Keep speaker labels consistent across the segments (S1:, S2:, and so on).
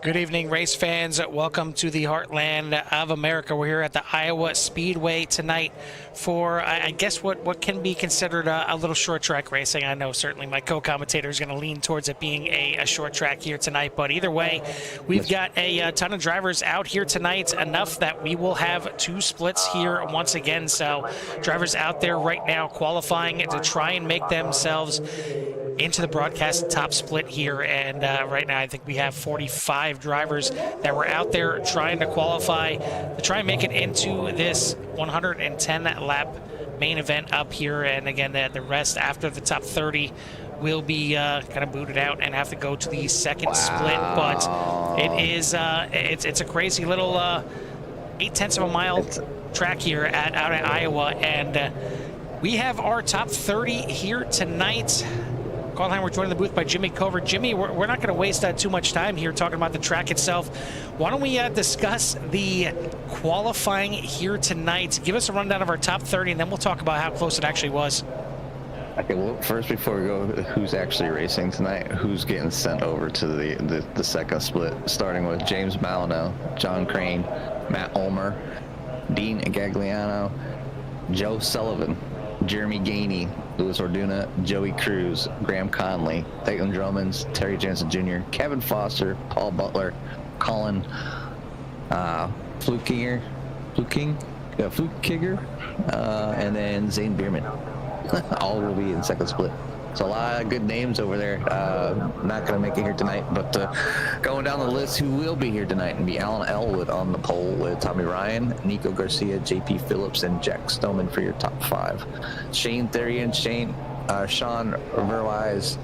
S1: Good evening, race fans. Welcome to the heartland of America. We're here at the Iowa Speedway tonight for, I guess, what can be considered a little short track racing. I know certainly my co-commentator is going to lean towards it being a short track here tonight, but either way, we've got a ton of drivers out here tonight, enough that we will have two splits here once again. So drivers out there right now qualifying to try and make themselves into the broadcast top split here, and right now I think we have 45 drivers that were out there trying to qualify to try and make it into this 110 lap main event up here. And again, the rest after the top 30 will be kind of booted out and have to go to the second split. But it is it's a crazy little 0.8 of a mile track here out at Iowa, and we have our top 30 here tonight. We're joined in the booth by Jimmy Covert. Jimmy, we're not going to waste too much time here talking about the track itself. Why don't we discuss the qualifying here tonight? Give us a rundown of our top 30, and then we'll talk about how close it actually was.
S2: Okay, well, first, before we go, who's actually racing tonight? Who's getting sent over to the second split? Starting with James Malino, John Crane, Matt Ulmer, Dean Gagliano, Joe Sullivan, Jeremy Gainey, Louis Orduna, Joey Cruz, Graham Conley, Clayton Drummonds, Terry Jensen Jr., Kevin Foster, Paul Butler, Colin Flukinger, and then Zane Bierman. All will be in second split. So a lot of good names over there. Not going to make it here tonight, but going down the list, who will be here tonight and be Alan Elwood on the pole with Tommy Ryan, Nico Garcia, JP Phillips, and Jack Stoneman for your top 5. Shane Therian, Sean Verwise,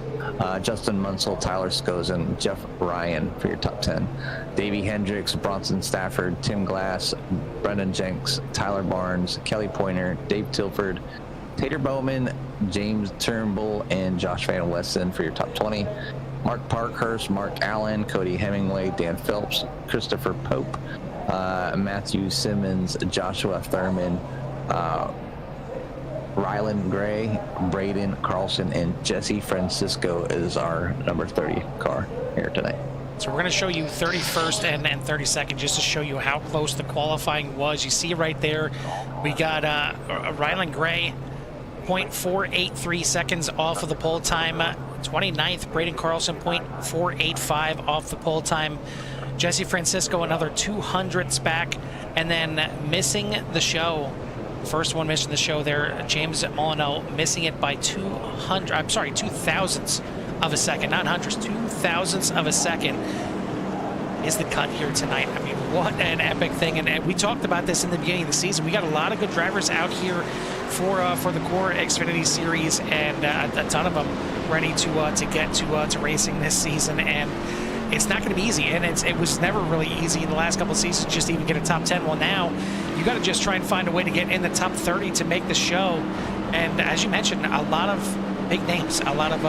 S2: Justin Munsell, Tyler Scozen, Jeff Ryan for your top 10. Davey Hendricks, Bronson Stafford, Tim Glass, Brendan Jenks, Tyler Barnes, Kelly Pointer, Dave Tilford, Tater Bowman, James Turnbull, and Josh Van Weston for your top 20. Mark Parkhurst, Mark Allen, Cody Hemingway, Dan Phelps, Christopher Pope, Matthew Simmons, Joshua Thurman, Rylan Gray, Braden Carlson, and Jesse Francisco is our number 30 car here tonight.
S1: So we're going to show you 31st and 32nd just to show you how close the qualifying was. You see right there, we got Rylan Gray, 0.483 seconds off of the pole time. 29th, Braden Carlson, 0.485 off the pole time. Jesse Francisco, another 200ths back. And then missing the show, first one missing the show there, James Molyneux missing it by 2 thousandths of a second, not hundredths, 2 thousandths of a second is the cut here tonight. I mean, what an epic thing. And we talked about this in the beginning of the season. We got a lot of good drivers out here for the core Xfinity series, and a ton of them ready to get to racing this season. And it's not going to be easy, and it was never really easy in the last couple of seasons just to even get a top 10. Well, now you got to just try and find a way to get in the top 30 to make the show. And as you mentioned, a lot of big names, a lot of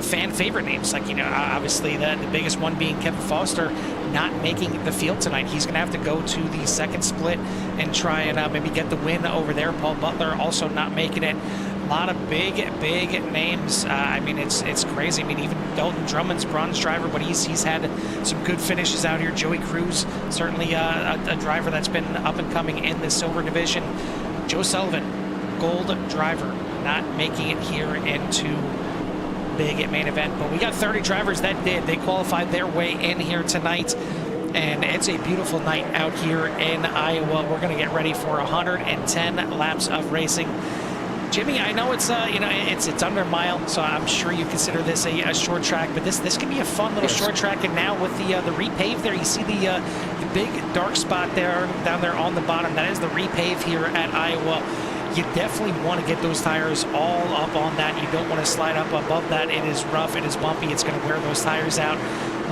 S1: fan favorite names, like obviously the biggest one being Kevin Foster not making the field tonight. He's going to have to go to the second split and try and maybe get the win over there. Paul Butler also not making it. A lot of big names. I mean, it's crazy. I mean, even Dalton Drummond's bronze driver, but he's had some good finishes out here. Joey Cruz, certainly a driver that's been up and coming in the silver division. Joe Sullivan, gold driver, not making it here into big main event. But we got 30 drivers that did. They qualified their way in here tonight, and it's a beautiful night out here in Iowa. We're going to get ready for 110 laps of racing. Jimmy, I know it's it's under a mile, so I'm sure you consider this a short track, but this can be a fun little short track. And now with the repave there, you see the big dark spot there down there on the bottom. That is the repave here at Iowa. You definitely want to get those tires all up on that. You don't want to slide up above that. It is rough, it is bumpy, it's going to wear those tires out.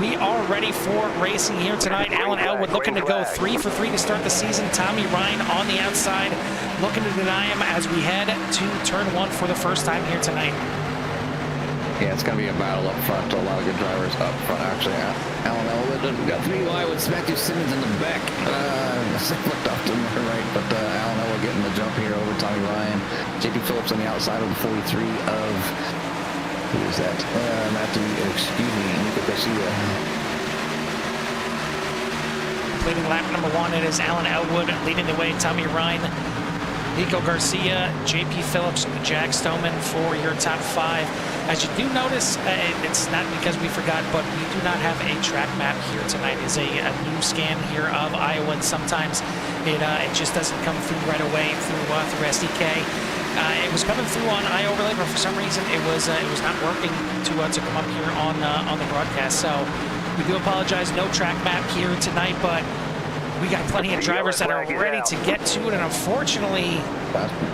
S1: We are ready for racing here tonight. Alan Elwood looking to go 3 for 3 to start the season. Tommy Ryan on the outside looking to deny him as we head to turn 1 for the first time here tonight.
S2: Yeah, it's going to be a battle up front. A lot of good drivers up front, actually. Alan Elwood, we got 3 wide with Matthew Simmons in the back. Flipped off to the right, but Alan Elwood getting the jump here over Tommy Ryan. JP Phillips on the outside of the 43 of, who is that? Nico Garcia.
S1: leading lap number 1. It is Alan Elwood leading the way. Tommy Ryan, Nico Garcia, JP Phillips, Jack Stoneman for your top 5. As you do notice, it's not because we forgot, but we do not have a track map here tonight. It's a new scan here of Iowa, and sometimes it just doesn't come through right away through SDK. It was coming through on iOverlay, but for some reason it was not working to come up here on the broadcast. So we do apologize. No track map here tonight, but we got plenty of drivers that are ready to get to it, and unfortunately,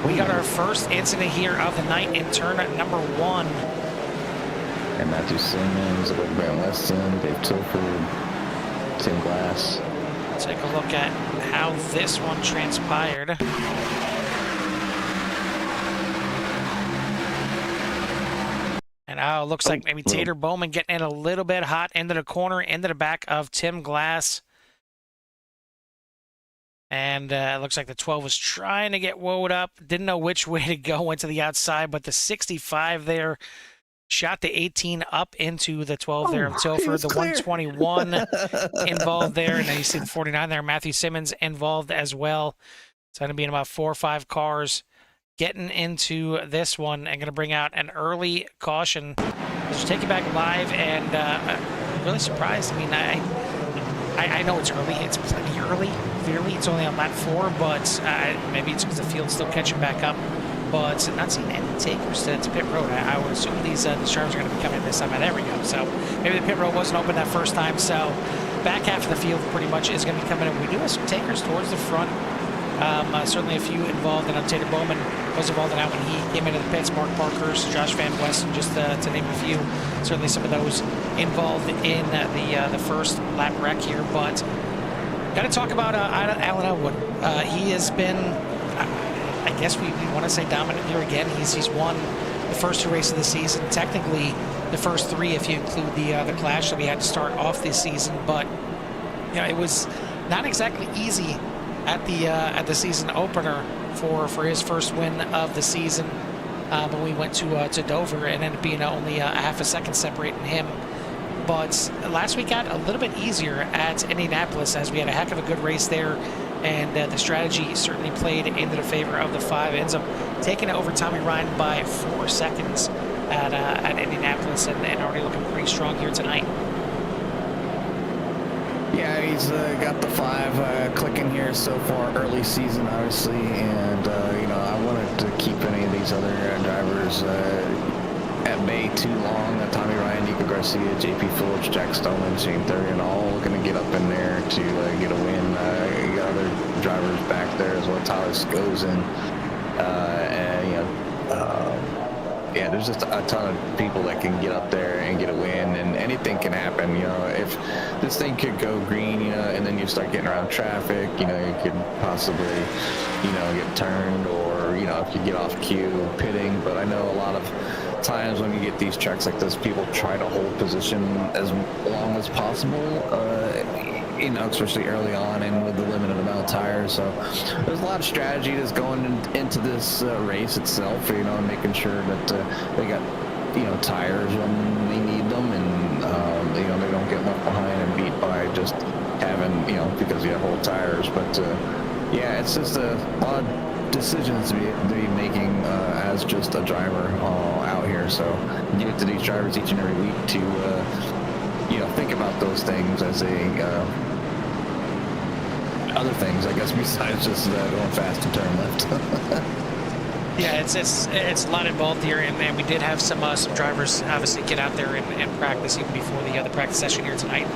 S1: we got our first incident here of the night in turn number 1.
S2: And Matthew Simmons, Grant Weston, Dave Tilford, Tim Glass.
S1: Take a look at how this one transpired. And it looks like maybe Tater Bowman getting in a little bit hot into the corner, into the back of Tim Glass. And it looks like the 12 was trying to get woed up. Didn't know which way to go, went to the outside, but the 65 there shot the 18 up into the 12 there of Tilford. The 121 involved there. And then you see the 49 there. Matthew Simmons involved as well. It's going to be in about 4 or 5 cars getting into this one and going to bring out an early caution. Just take you back live, and really surprised. I mean, I know it's early. It's plenty early, clearly. It's only on lap 4, but maybe it's because the field's still catching back up. But not seeing any takers to pit road. I would assume these drivers are going to be coming in this time. There we go. So maybe the pit road wasn't open that first time. So back half of the field pretty much is going to be coming in. We do have some takers towards the front. Certainly a few involved, and Tater Bowman was involved in that when he came into the pits. Mark Parkhurst, Josh Van Westen, just to name a few. Certainly some of those involved in the first lap wreck here. But got to talk about Alan Elwood. He has been, I guess we want to say, dominant here again. He's won the first 2 races of the season. Technically, the first 3 if you include the clash that we had to start off this season. But you know, it was not exactly easy at the season opener for his first win of the season when we went to Dover, and ended up being only a half a second separating him. But last week got a little bit easier at Indianapolis, as we had a heck of a good race there, and the strategy certainly played into the favor of the 5. Ends up taking it over Tommy Ryan by 4 seconds at Indianapolis, and already looking pretty strong here tonight.
S2: Yeah, he's got the 5 clicking here so far, early season, obviously, and you know, I wanted to keep any of these other drivers at bay too long. Tommy Ryan, Nico Garcia, JP Phillips, Jack Stoneman, Shane Thurian, all going to get up in there to get a win. You got other drivers back there as well. Tyler Skozen, and you know. Yeah, there's just a ton of people that can get up there and get a win, and anything can happen. You know, if this thing could go green, you know, and then you start getting around traffic, you know, you could possibly, you know, get turned, or, you know, if you get off cue, pitting. But I know a lot of times when you get these tracks like this, people try to hold position as long as possible, you know, especially early on and with the limited amount of tires. So there's a lot of strategy that's going into this race itself, you know, and making sure that they got, you know, tires when they need them, and you know, they don't get left behind and beat by just having, you know, because you have whole tires. But yeah, it's just a lot of decisions to be making as just a driver out here. So give it to these drivers each and every week to you know, think about those things as other things, I guess, besides just going fast and turn left.
S1: Yeah, it's a lot involved here, and we did have some drivers obviously get out there and practice even before the practice session here tonight.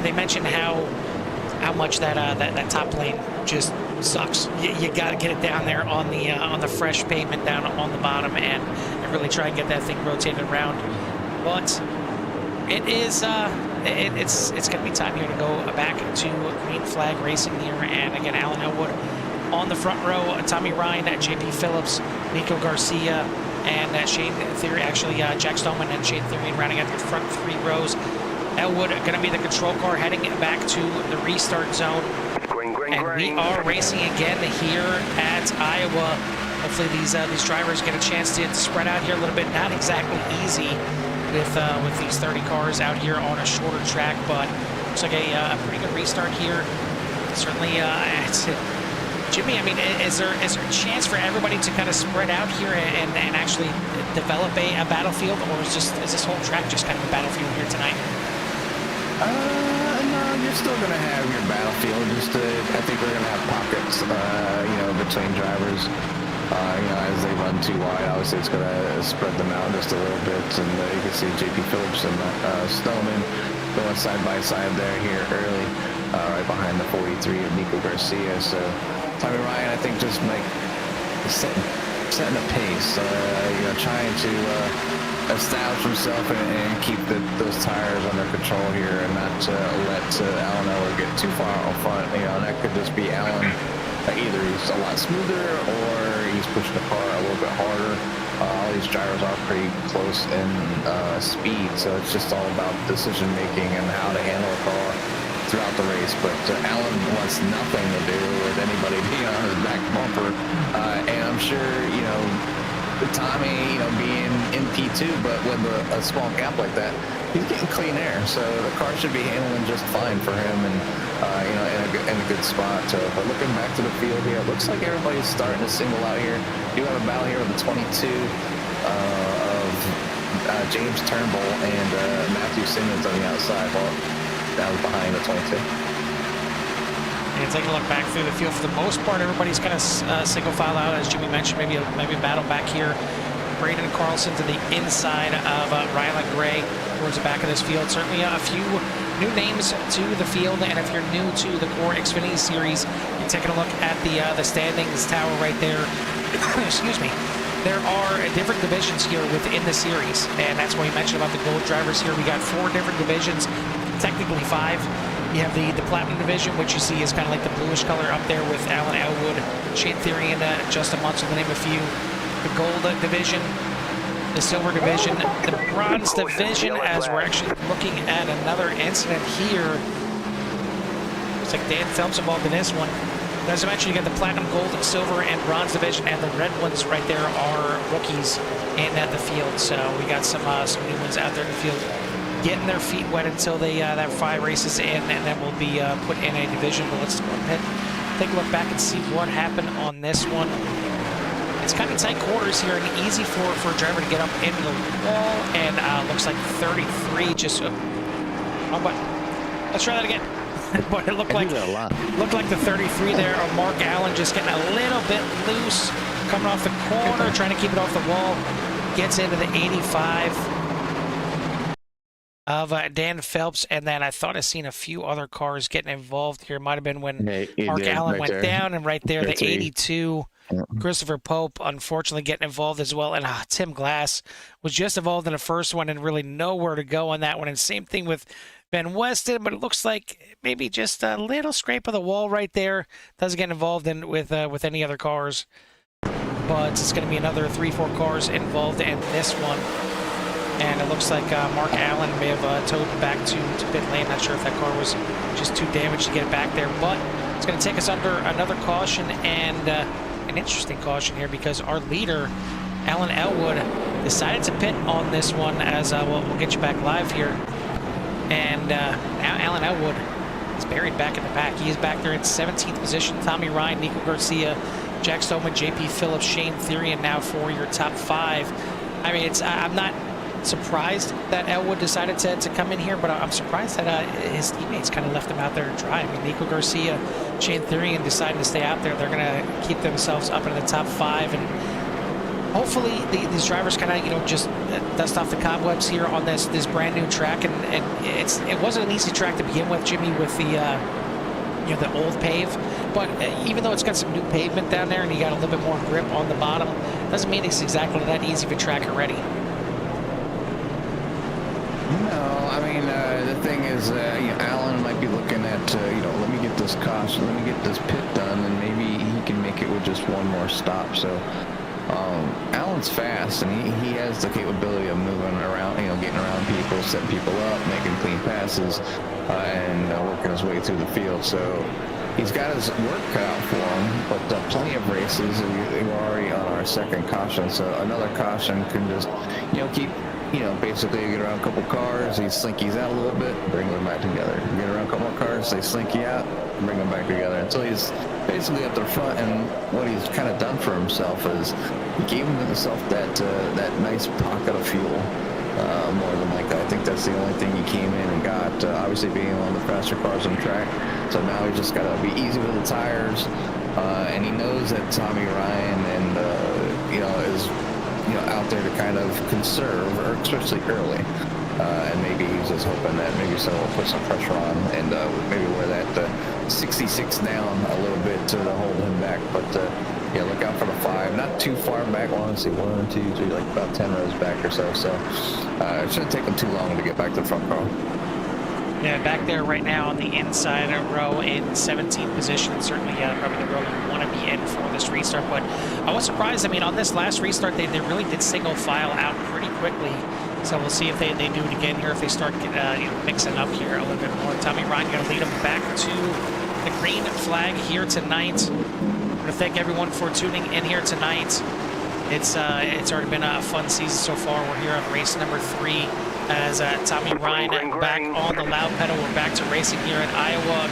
S1: They mentioned how much that top lane just sucks. You got to get it down there on the fresh pavement down on the bottom, and really try and get that thing rotated around. But it is it's going to be time here to go back to green flag racing here, and again, Alan Elwood on the front row, Tommy Ryan, JP Phillips, Nico Garcia, and Shane Theory, actually Jack Stoneman and Shane Theory rounding out the front 3 rows. Elwood going to be the control car heading back to the restart zone. And we are racing again here at Iowa. Hopefully these drivers get a chance to spread out here a little bit. Not exactly easy with these 30 cars out here on a shorter track, but looks like a pretty good restart here certainly, Jimmy, I mean, is there a chance for everybody to kind of spread out here and actually develop a battlefield, or is this whole track just kind of a battlefield here tonight?
S2: No, you're still going to have your battlefield. I think we're going to have pockets, between drivers. As they run too wide, obviously it's going to spread them out just a little bit. And you can see JP Phillips and Snowman going side by side there here early, right behind the 43 of Nico Garcia. So, Ryan, I think just like setting a pace, trying to establish himself and keep those tires under control here and not let Alan Elwood get too far out front. And that could just be Alan. Either he's a lot smoother or he's pushing the car a little bit harder. All these drivers are pretty close in speed, so it's just all about decision making and how to handle a car throughout the race. But Alan wants nothing to do with anybody being on his back bumper, and I'm sure Tommy, being in P2, but with a small gap like that, he's getting clean air, so the car should be handling just fine for him, and in a good spot. But looking back to the field here, it looks like everybody's starting to single out here. You have a battle here with the 22 of James Turnbull and Matthew Simmons on the outside. Well, that was behind the 22.
S1: And taking a look back through the field, for the most part, everybody's kind of single file out, as Jimmy mentioned. Maybe a battle back here. Braden Carlson to the inside of Rylan Gray towards the back of this field. Certainly a few new names to the field, and if you're new to the core Xfinity series, you're taking a look at the standings tower right there. Excuse me. There are different divisions here within the series, and that's why you mentioned about the gold drivers here. We got 4 different divisions, technically 5. You have the Platinum division, which you see is kind of like the bluish color up there with Alan Elwood, Shane Theory, and Justin Munson, to name a few. The gold division, the silver division, the bronze division, as we're actually looking at another incident here. Looks like Dan Phelps involved in this one. As I mentioned, you got the platinum, gold, silver, and bronze division, and the red ones right there are rookies in the field. So we got some new ones out there in the field getting their feet wet until they that 5 races in, and then we'll be put in a division. But let's go ahead, take a look back and see what happened on this one. It's kind of tight quarters here and easy for a driver to get up into the wall, and looks like 33 just but let's try that again. But it looked like the 33 there of Mark Allen just getting a little bit loose, coming off the corner, trying to keep it off the wall. Gets into the 85 of Dan Phelps, and then I thought I seen a few other cars getting involved here. Might have been when Mark Allen went down, and right there, the 82, Christopher Pope, unfortunately getting involved as well. And Tim Glass was just involved in the first one and really nowhere to go on that one. And same thing with Ben Weston, but it looks like maybe just a little scrape of the wall right there. Doesn't get involved in with any other cars. But it's going to be another 3-4 cars involved in this one. And it looks like Mark Allen may have towed back to pit lane. Not sure if that car was just too damaged to get it back there. But it's going to take us under another caution, and an interesting caution here, because our leader, Alan Elwood, decided to pit on this one, as we'll get you back live here. And now Alan Elwood is buried back in the pack. He is back there in 17th position. Tommy Ryan, Nico Garcia, Jack Stoneman, JP Phillips, Shane Theory, and now for your top 5. I mean, I'm not surprised that Elwood decided to come in here, but I'm surprised that his teammates kind of left him out there to dry. I mean, Nico Garcia, Shane Theory, and deciding to stay out there. They're going to keep themselves up in the top 5, and hopefully these drivers kind of just dust off the cobwebs here on this brand new track. And it wasn't an easy track to begin with, Jimmy, with the old pave. But even though it's got some new pavement down there and you got a little bit more grip on the bottom, doesn't mean it's exactly that easy of a track already.
S2: No, I mean, the thing is, Alan might be looking at, let me get this caution, let me get this pit done, and maybe he can make it with just one more stop. So Alan's fast, and he has the capability of moving around, getting around people, setting people up, making clean passes, and working his way through the field. So he's got his work cut out for him, but plenty of races. We're already on our second caution, so another caution can just, keep basically you get around a couple cars, he slinkies out a little bit, bring them back together. You get around a couple more cars, they slinky out, bring them back together until he's basically up the front. And what he's kind of done for himself is he gave himself that nice pocket of fuel. More than likely, I think that's the only thing he came in and got. Obviously, being one of the faster cars on the track, so now he's just got to be easy with the tires. And he knows that Tommy Ryan and is out there to kind of conserve, or especially early. And maybe he's just hoping that maybe someone will put some pressure on and maybe wear that 66 down a little bit to hold him back. But yeah, look out for the 5. Not too far back. I want to see 1, 2, 3, like about 10 rows back or so. So it shouldn't take them too long to get back to the front row.
S1: Yeah, back there right now on the inside row in 17th position. Certainly probably the row you want to be in for this restart. But I was surprised. I mean, on this last restart, they really did single file out pretty quickly. So we'll see if they do it again here, if they start mixing up here a little bit more. Tommy Ryan going to lead them back to the green flag here tonight. I want to thank everyone for tuning in here tonight. It's already been a fun season so far. We're here on race number 3 as Tommy Ryan back on the loud pedal. We're back to racing here in Iowa.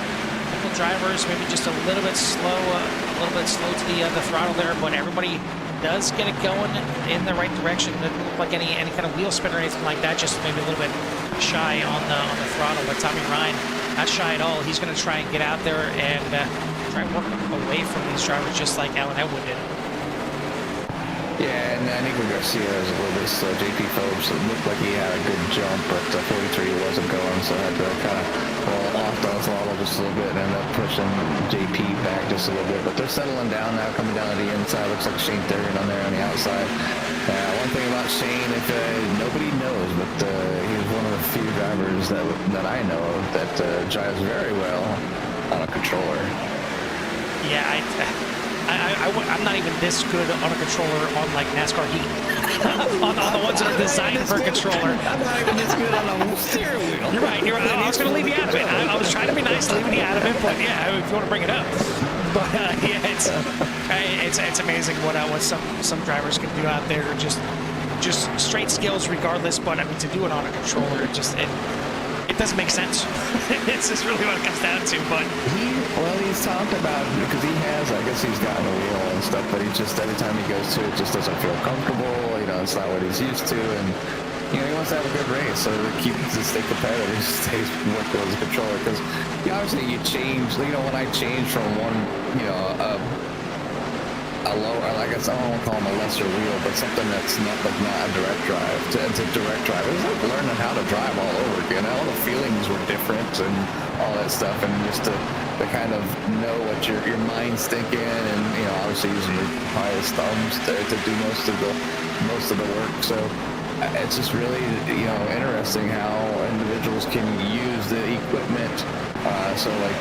S1: Couple drivers maybe just a little bit slow to the throttle there, but everybody does get it going in the right direction. It doesn't look like any kind of wheel spin or anything like that, just maybe a little bit shy on the throttle. But Tommy Ryan, not shy at all. He's going to try and get out there and try and work away from these drivers just like Alan Elwood did.
S2: Yeah, and Nico Garcia is a little bit slow. JP Phillips, it looked like he had a good jump, but 43 wasn't going, so I had to kind of roll off the throttle just a little bit and end up pushing JP back just a little bit. But they're settling down now, coming down to the inside. Looks like Shane Theriot on there on the outside. One thing about Shane, if nobody knows, but he's one of the few drivers that I know of that drives very well on a controller.
S1: Yeah, I'm not even this good on a controller on like NASCAR Heat. on the ones that are designed for a controller.
S2: I'm not even this good on a steering wheel.
S1: You're right. I was going to leave you out of it. I was trying to be nice, leaving you out of it, but yeah, if you want to bring it up. But yeah, it's amazing what some drivers can do out there. Just straight skills, regardless. But I mean, to do it on a controller, it doesn't make sense. It's just really what it comes down to. But
S2: he's talked about, because I guess he's gotten a wheel and stuff, but he just, every time he goes to it, just doesn't feel comfortable. It's not what he's used to, and he wants to have a good race, so to stay competitive, he stays work with his controller. Because obviously you change. When I changed from one, a lower, I guess I don't want to call him a lesser wheel, but something that's not a direct drive to direct drive. It was like learning how to drive all over again. All the feelings were different and all that stuff, and just to kind of know what your mind's thinking, and obviously using your highest thumbs to do most of the work. So it's just really interesting how individuals can use the equipment. So when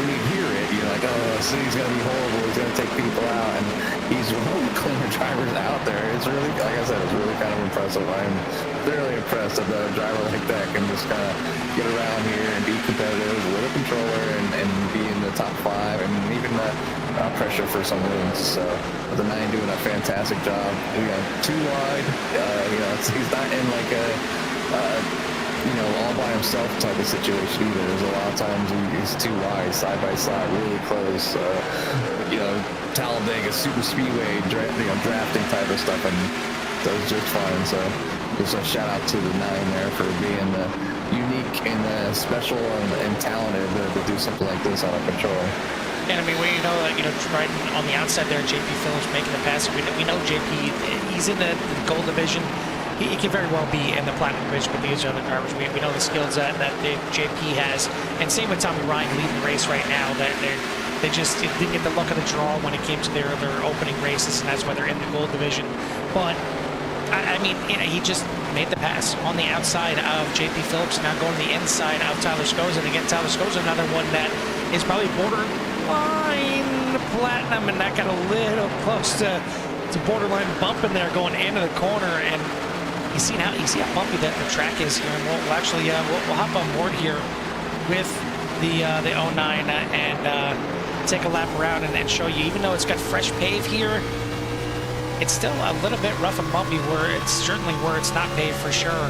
S2: you hear it, you're like, oh, this thing's going to be horrible, he's going to take people out, and he's one of the cleaner drivers out there. It's really, like I said, it's really kind of impressive. I'm thoroughly impressed that a driver like that can just kind of get around here and be competitive with a controller and be in the top 5 and even pressure for some wins. So the 9 doing a fantastic job. Too wide. He's not in like a all by himself type of situation either. There's a lot of times he's too wide, side by side, really close. Talladega Super Speedway, drafting type of stuff, and does just fine. So just a shout out to the 9 there for being unique and special and talented to do something like this on a controller.
S1: And I mean, right on the outside there, JP Phillips making the pass. We know JP, he's in the gold division. He can very well be in the platinum division with these other drivers. We know the skills that JP has, and same with Tommy Ryan leading the race right now. That they just didn't get the luck of the draw when it came to their opening races, and that's why they're in the gold division. But I mean, he just made the pass on the outside of JP Phillips, now going to the inside of Tyler Scoza. And again, Tyler Scoza, another one that is probably borderline platinum, and that got a little close to borderline bump in there going into the corner. And you see how bumpy that the track is here, and we'll actually we'll hop on board here with the 09 and take a lap around and show you. Even though it's got fresh pave here, it's still a little bit rough and bumpy where it's certainly where it's not paved for sure.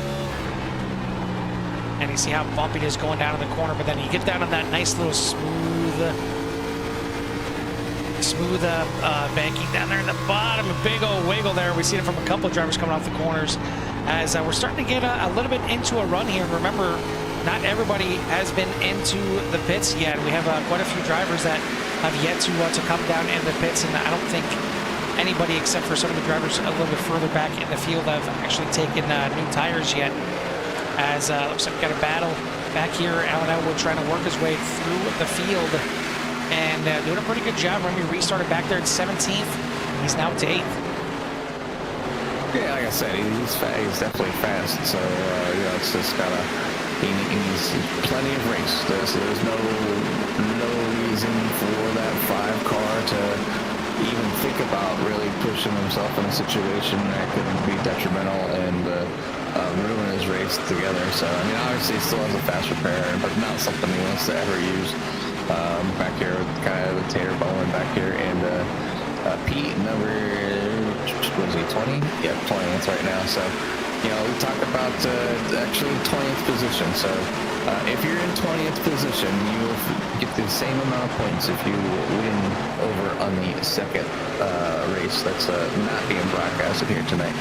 S1: And you see how bumpy it is going down in the corner, but then you get down on that nice little smooth banking down there in the bottom, a big old wiggle there. We've seen it from a couple of drivers coming off the corners as we're starting to get a little bit into a run here. Remember, not everybody has been into the pits yet. We have quite a few drivers that have yet to come down in the pits, and I don't think anybody except for some of the drivers a little bit further back in the field have actually taken new tires yet. As looks like we've got a battle back here. Elwood trying to work his way through the field and doing a pretty good job. Remember, he restarted back there at 17th. He's now to 8th.
S2: Yeah, like I said, he's fast. He's definitely fast. So you know, it's just gotta. He needs plenty of race. There's no reason for that 5 car to even think about really pushing himself in a situation that could be detrimental and ruin his race together. So I mean, obviously, he still has a fast repair, but not something he wants to ever use. Back here, kind of with Taylor Bowen back here, and Pete, number, what is he, 20? Yeah, 20th right now. So, you know, we talk about actually 20th position. So, if you're in 20th position, you will get the same amount of points if you win over on the second race that's not being broadcasted here tonight.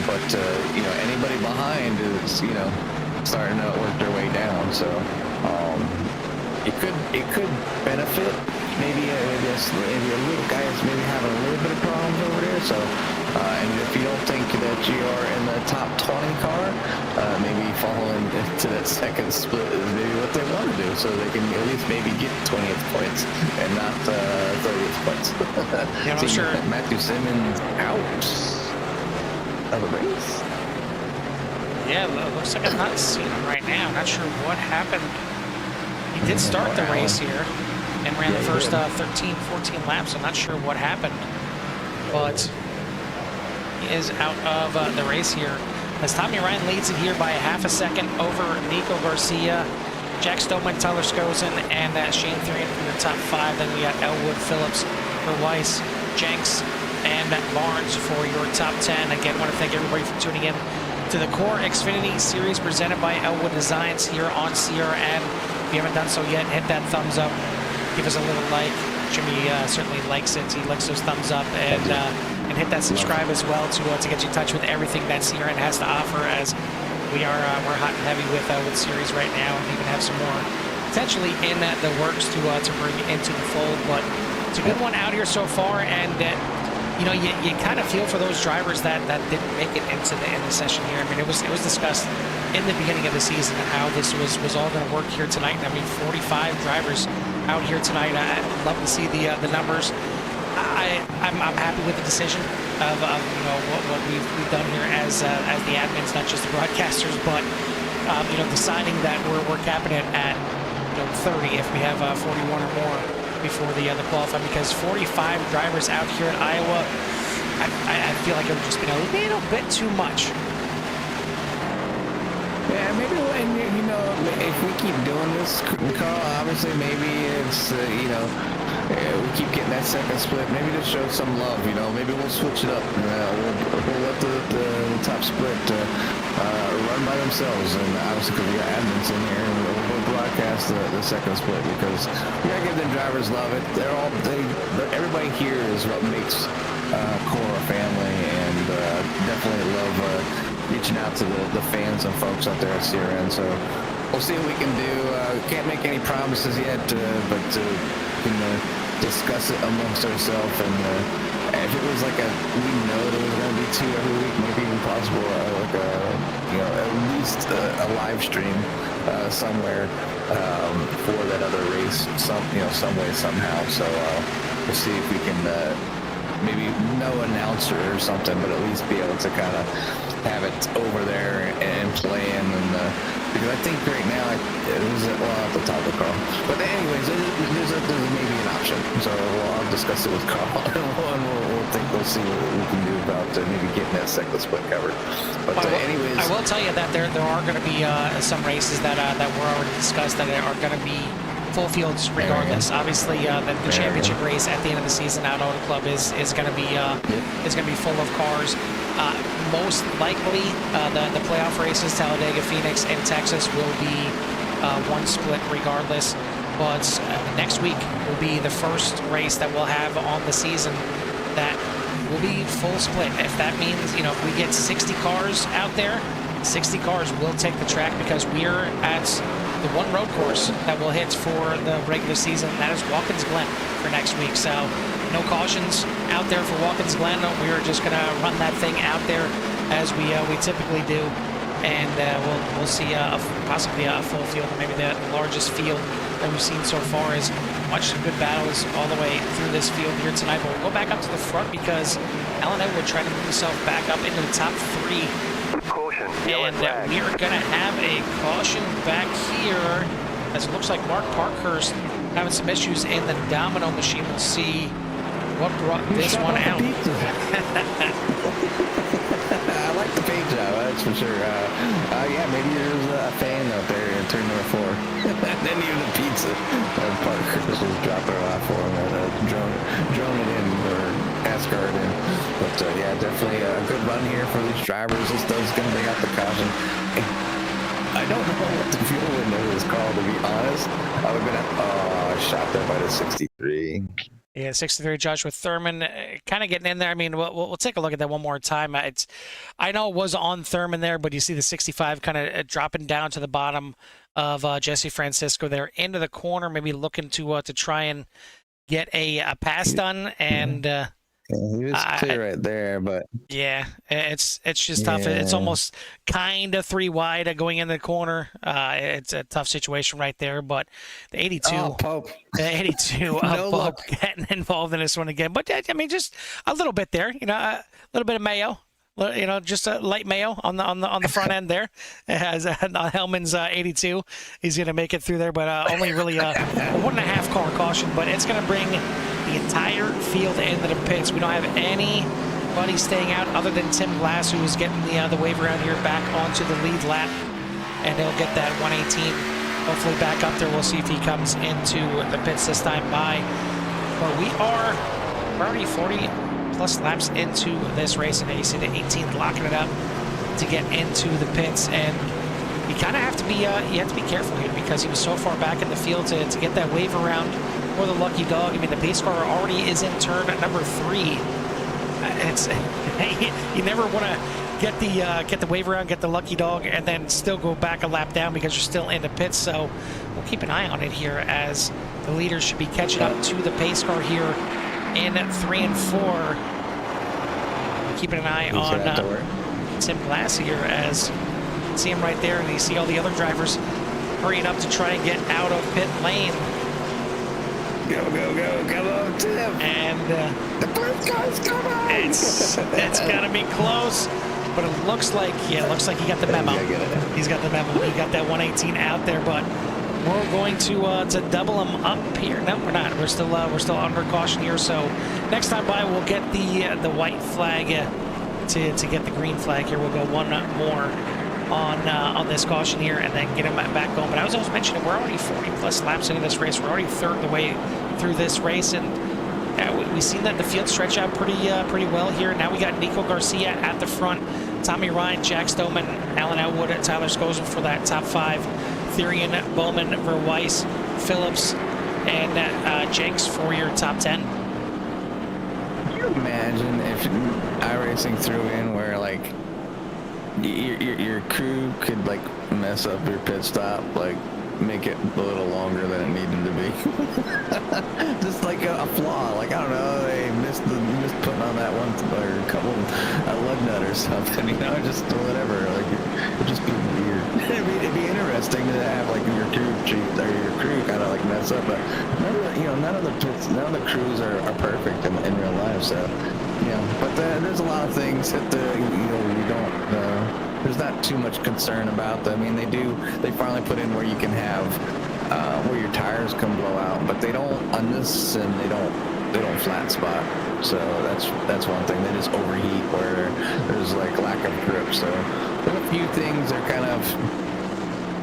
S2: But you know, anybody behind is, you know, starting to work their way down. So, it could benefit maybe a little guys maybe having a little bit of problems over there. So and if you don't think that you are in the top 20 car, maybe falling into that second split is maybe what they want to do, so they can at least maybe get 20th points and not 30th points.
S1: Yeah, I'm sure
S2: Matthew Simmons out of the race.
S1: Yeah, it looks like I'm not seeing him right now. I'm not sure what happened. He did start the race here and ran the first 13, 14 laps. I'm not sure what happened, but he is out of the race here. As Tommy Ryan leads it here by a half a second over Nico Garcia, Jack Stoneman, Tyler Skosen, and Shane Therian from the top 5. Then we got Elwood, Phillips, Weiss, Jenks, and Barnes for your top 10. Again, I want to thank everybody for tuning in to the Core Xfinity Series presented by Elwood Designs here on CRN. If you haven't done so yet, hit that thumbs up. Give us a little like. Jimmy certainly likes it. He likes those thumbs up, and hit that subscribe as well to get you in touch with everything that CRN has to offer. As we're hot and heavy with series right now, and even have some more potentially in the works to bring into the fold. But it's a good one out here so far, and you know, you kind of feel for those drivers that didn't make it into the session here. I mean, it was discussed in the beginning of the season how this was all going to work here tonight. I mean, 45 drivers out here tonight. I'd love to see the numbers. I'm happy with the decision of you know what we've done here as the admins, not just the broadcasters, but you know, deciding that we're capping it at, you know, 30 if we have 41 or more before the qualifying, because 45 drivers out here in Iowa, I feel like it would just be a little bit too much.
S2: Yeah, maybe, and you know, if we keep doing this, Carl, obviously maybe it's, you know, we keep getting that second split, maybe to show some love, you know, maybe we'll switch it up. We'll let the top split run by themselves, and obviously because we got admins in here, and we'll broadcast the second split, because we gotta give the drivers love. It. Everybody here is what makes Core a family, and definitely love reaching out to the fans and folks out there at CRN. So we'll see what we can do. Can't make any promises yet, but we can discuss it amongst ourselves. And if it was like we know there was going to be 2 every week, maybe even possible, like you know, at least a live stream somewhere for that other race, some way, somehow. So we'll see if we can maybe no announcer or something, but at least be able to kind of have it over there and playing, and because I think right now it was at the top of Carl. But anyways, there's maybe an option, so I'll discuss it with Carl, and we'll see what we can do about maybe getting that second split covered. But anyways,
S1: I will tell you that there are going to be some races that were already discussed that are going to be full fields regardless. Obviously, the championship race at the end of the season out Auto Club is going to be full of cars. Most likely, the playoff races, Talladega, Phoenix, and Texas will be one split regardless. But next week will be the first race that we'll have on the season that will be full split. If that means, you know, if we get 60 cars out there, 60 cars will take the track, because we're at the one road course that we'll hit for the regular season. That is Watkins Glen for next week. So no cautions out there for Watkins Glen. We're just going to run that thing out there as we typically do. And we'll see possibly a full field, or maybe the largest field that we've seen so far. Is watch some good battles all the way through this field here tonight. But we'll go back up to the front because Elwood trying to move himself back up into the top 3.
S3: Caution,
S1: And we are going to have a caution back here, as it looks like Mark Parkhurst having some issues in the Domino machine. We'll see what brought this one out.
S2: I like the paint job, that's for sure. Yeah, maybe there's a fan out there in turn number 4. And then even the pizza. Parkhurst was dropping it off for him, drone it in, or NASCAR it in. But yeah, definitely a good run here for these drivers. This does going to bring out the caution. I don't know what the fuel window is called, to be honest. I would have been, shot there by the 63.
S1: Yeah, 63 Joshua Thurman kind of getting in there. I mean, we'll take a look at that one more time. I know it was on Thurman there, but you see the 65 kind of dropping down to the bottom of Jesse Francisco there into the corner, maybe looking to try and get a pass done. And
S2: yeah, he was clear right there, but
S1: yeah, it's just tough. It's almost kind of 3 wide going in the corner. It's a tough situation right there. But the 82,
S2: Pope.
S1: the 82 Pope getting involved in this one again. But I mean, just a little bit there, you know, a little bit of mayo. You know, just a light mayo on the front end there. It has Hellman's 82. He's going to make it through there, but only really a 1.5 car caution. But it's going to bring the entire field into the pits. We don't have anybody staying out other than Tim Glass, who is getting the wave around here back onto the lead lap, and he'll get that 118 hopefully back up there. We'll see if he comes into the pits this time by. But we're already 40 plus laps into this race, and you see the 18th locking it up to get into the pits. And you kind of have to be you have to be careful here, because he was so far back in the field to get that wave around for the lucky dog. I mean, the pace car already is in turn number 3. It's you never want to get the wave around, get the lucky dog, and then still go back a lap down because you're still in the pits. So we'll keep an eye on it here, as the leaders should be catching up to the pace car here in 3 and 4. Keeping an eye on Tim Glass here, as you can see him right there, and you see all the other drivers hurrying up to try and get out of pit lane.
S2: Go, come on, Tim.
S1: And
S2: the first car's coming.
S1: It's gonna be close, but it looks like he got the memo. He's got the memo. He got that 118 out there, but we're going to double him up here. No, we're not. We're still under caution here. So next time by, we'll get the white flag to get the green flag here. We'll go one more on this caution here, and then get him back going. But I was always mentioning, we're already 40 plus laps into this race. We're already third of the way through this race, and we've seen that the field stretch out pretty well here. Now we got Nico Garcia at the front, Tommy Ryan, Jack Stoneman, Alan Elwood, Tyler Skosen for that top 5. Therian, Bowman, Verweiss, Phillips, and Jenks for your top 10.
S2: Can you imagine if iRacing threw in where, like, your crew could, like, mess up your pit stop, like, make it a little longer than it needed to be? Just like a flaw, like, I don't know, they missed putting on that one, or a couple lug nut or something, you know, just whatever, like, it'd just be weird. It'd be interesting to have, like, your crew cheat, or your crew kind of, like, mess up, but none of the crews are perfect in real life, so, you know, but there's a lot of things that you don't there's not too much concern about them. I mean, they finally put in where you can have where your tires can blow out, but they don't on this sim, they don't flat spot. So that's one thing. They just overheat where there's like lack of grip. So there's a few things that are kind of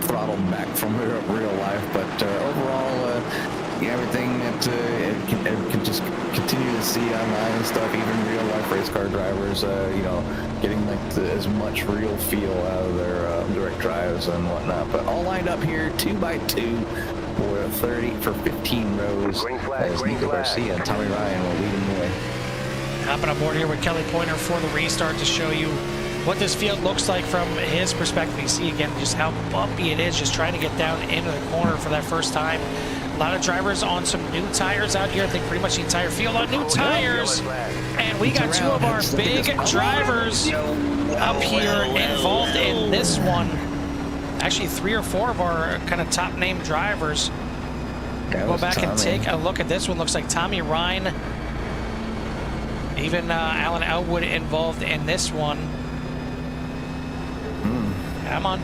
S2: throttled back from real life, but overall, yeah, everything that it can just continue to see online and stuff, even real life race car drivers, you know, getting like as much real feel out of their direct drives and whatnot. But all lined up here, 2x2 for 15 rows, as Nico Garcia and Tommy Ryan will lead the way.
S1: Hopping aboard here with Kelly Pointer for the restart to show you what this field looks like from his perspective. You see again just how bumpy it is, just trying to get down into the corner for that first time. A lot of drivers on some new tires out here. I think pretty much the entire field on new tires. And we got two of our big drivers up here involved in this one. Actually, 3 or 4 of our kind of top name drivers. Go back and take a look at this one. Looks like Tommy Ryan, even Alan Elwood involved in this one. Come on.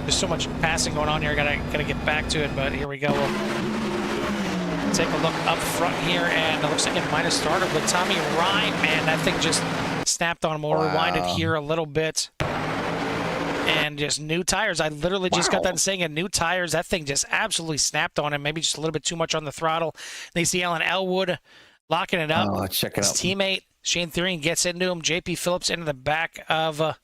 S1: There's so much passing going on here. Gotta get back to it, but here we go. We'll take a look up front here, and it looks like it might have started with Tommy Ryan. Man, that thing just snapped on him. We'll rewind it here a little bit. And just new tires. I literally just got done saying new tires. That thing just absolutely snapped on him. Maybe just a little bit too much on the throttle. They see Alan Elwood locking it up.
S2: Oh, check it out.
S1: His teammate Shane Thurian gets into him. JP Phillips into the back of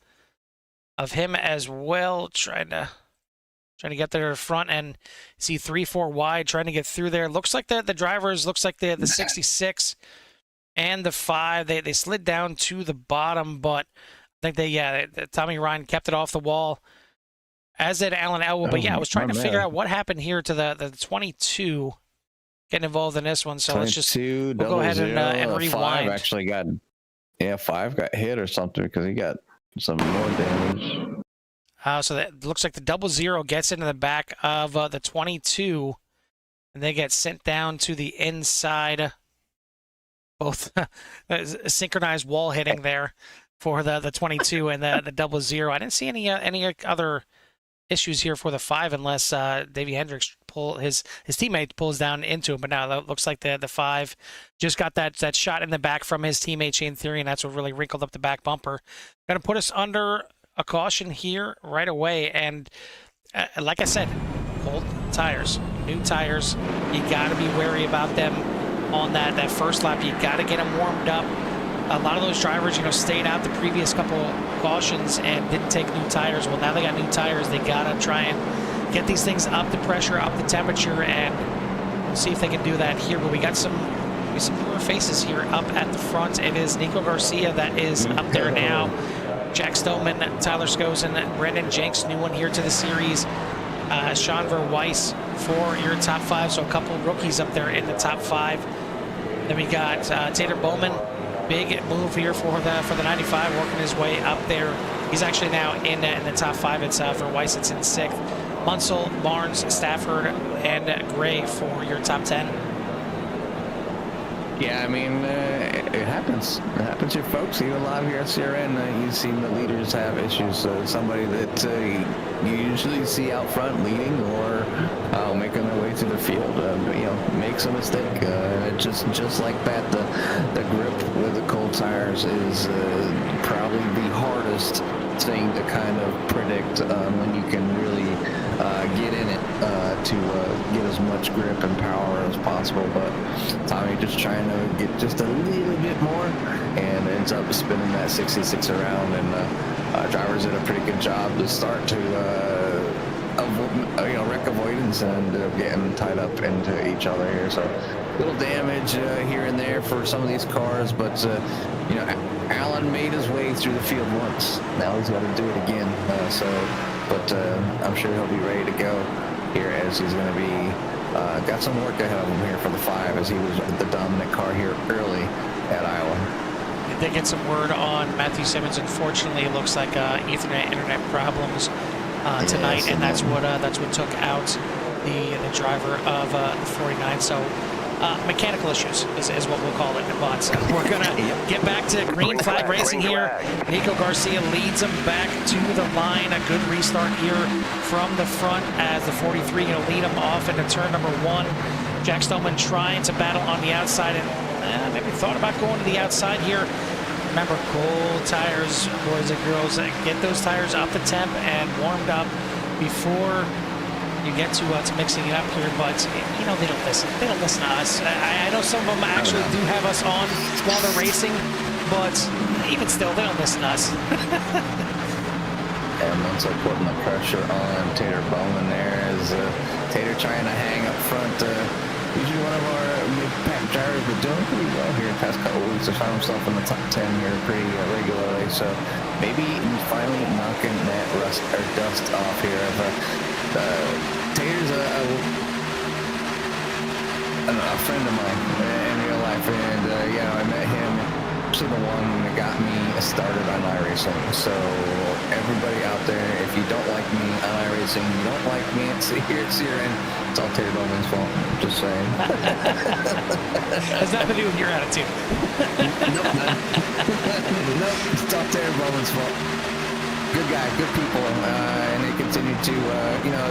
S1: him as well, trying to get there front, and see 3-4 wide, trying to get through there. Looks like the drivers, looks like the 66 and the 5, they slid down to the bottom, but I think Tommy Ryan kept it off the wall, as did Alan Elwood. But yeah, I was trying to figure out what happened here to the 22 getting involved in this one. So let's just we'll go ahead and rewind.
S2: 5 actually got 5 got hit or something because he got some more damage.
S1: So that looks like the 00 gets into the back of the 22, and they get sent down to the inside. Both synchronized wall hitting there for the 22 and the 00. I didn't see any other issues here for the 5 unless Davey Hendricks his teammate pulls down into him. But now it looks like the 5 just got that shot in the back from his teammate Shane Thurian. That's what really wrinkled up the back bumper. Going to put us under a caution here right away. And like I said, old tires, new tires, you got to be wary about them on that first lap. You got to get them warmed up. A lot of those drivers, stayed out the previous couple cautions and didn't take new tires. Well, now they got new tires. They got to try and get these things up the pressure, up the temperature, and we'll see if they can do that here. But we got some newer faces here up at the front. It is Nico Garcia that is up there now. Jack Stoneman, Tyler Skosen, Brendan Jenks, new one here to the series. Sean Verweiss for your top 5. So a couple rookies up there in the top 5. Then we got Tater Bowman. Big move here for the 95, working his way up there. He's actually now in the top 5. It's for Weiss, it's in 6th. Munsell, Barnes, Stafford, and Gray for your top 10.
S2: Yeah, I mean, it happens. It happens here, folks. Even live here at CRN, you've seen the leaders have issues. Somebody that you usually see out front leading or making their way through the field, makes a mistake. Just like that, the grip with the cold tires is probably the hardest thing to kind of predict when you can really get in it to get as much grip and power as possible. But Tommy just trying to get just a little bit more and ends up spinning that 66 around, and drivers did a pretty good job to start to wreck avoidance and getting tied up into each other here. So little damage here and there for some of these cars, but Alan made his way through the field once. Now he's got to do it again. But I'm sure he'll be ready to go here, as he's going to be got some work ahead of him here for the 5, as he was the dominant car here early at Iowa.
S1: Did get some word on Matthew Simmons. Unfortunately, it looks like internet problems tonight, and that's what took out the driver of the 49. So mechanical issues is what we'll call it. But we're gonna get back to green flag racing here. Nico Garcia leads him back to the line. A good restart here from the front, as the 43 going to lead him off into turn number 1. Jack Stoneman trying to battle on the outside, and maybe thought about going to the outside here. Remember, cold tires, boys and girls. Get those tires up the temp and warmed up. before you get to mixing it up here, but you know, they don't listen. They don't listen to us. I know some of them actually do have us on while they're racing, but even still, they don't listen to us.
S2: And once I putting the pressure on Tater Bowman there, as Tater trying to hang up front. Usually one of our mid-pack drivers, but doing pretty well here the past couple of weeks. I found himself in the top 10 here pretty regularly, so maybe he's finally knocking that rust or dust off here. Tater's a friend of mine in real life, and yeah, I met him. Actually, the one that got me started on iRacing. So everybody out there, if you don't like me on iRacing, you don't like me here at CRN, it's all Tater Bowman's fault. Just saying.
S1: Has nothing to do with your attitude.
S2: Nope, nope, it's all Tater Bowman's fault. Good guy, good people, and they continue to, you know,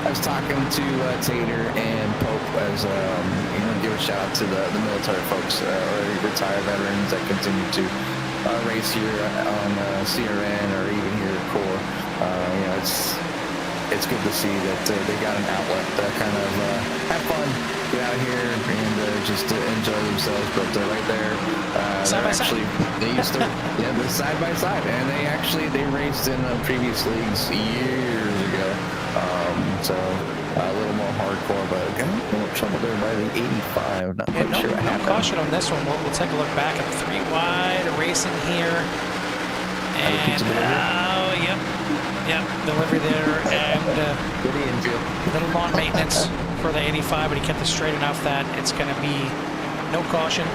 S2: I was talking to Tater and Pope as, you know, give a shout out to the military folks, or retired veterans that continue to race here on CRN or even here at Core. You know, it's good to see that they got an outlet to kind of have fun, get out here and just enjoy themselves. But right there, they used to, yeah, the side by side, and they raced in previous leagues years ago. So a little more hardcore, but got a little trouble there by the 85. Not quite sure what happened.
S1: Caution on this one. We'll take a look back at the 3 wide racing here. And yep, delivery there, and little lawn maintenance for the 85, but he kept it straight enough that it's going to be no caution.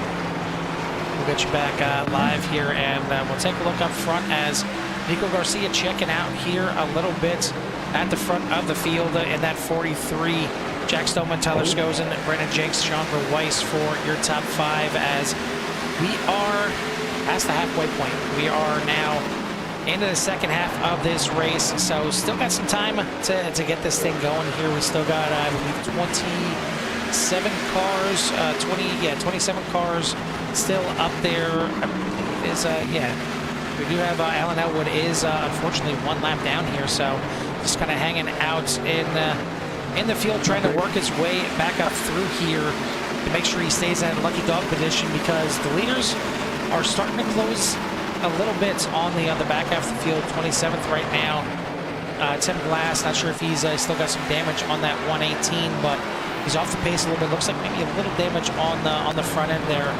S1: We'll get you back live here, and we'll take a look up front as Nico Garcia checking out here a little bit at the front of the field in that 43. Jack Stoneman, Tyler Skozen, Brennan Jenks, Chandra Weiss for your top 5 as we are past the halfway point. We are now into the second half of this race, so still got some time to get this thing going here. We still got, I believe, 27 cars, 27 cars still up there. We do have Alan Elwood is unfortunately 1 lap down here, so just kind of hanging out in the field, trying to work his way back up through here to make sure he stays in lucky dog position, because the leaders are starting to close a little bit on the back half of the field. 27th right now, Tim Glass. Not sure if he's still got some damage on that 118, but he's off the pace a little bit. Looks like maybe a little damage on the front end there,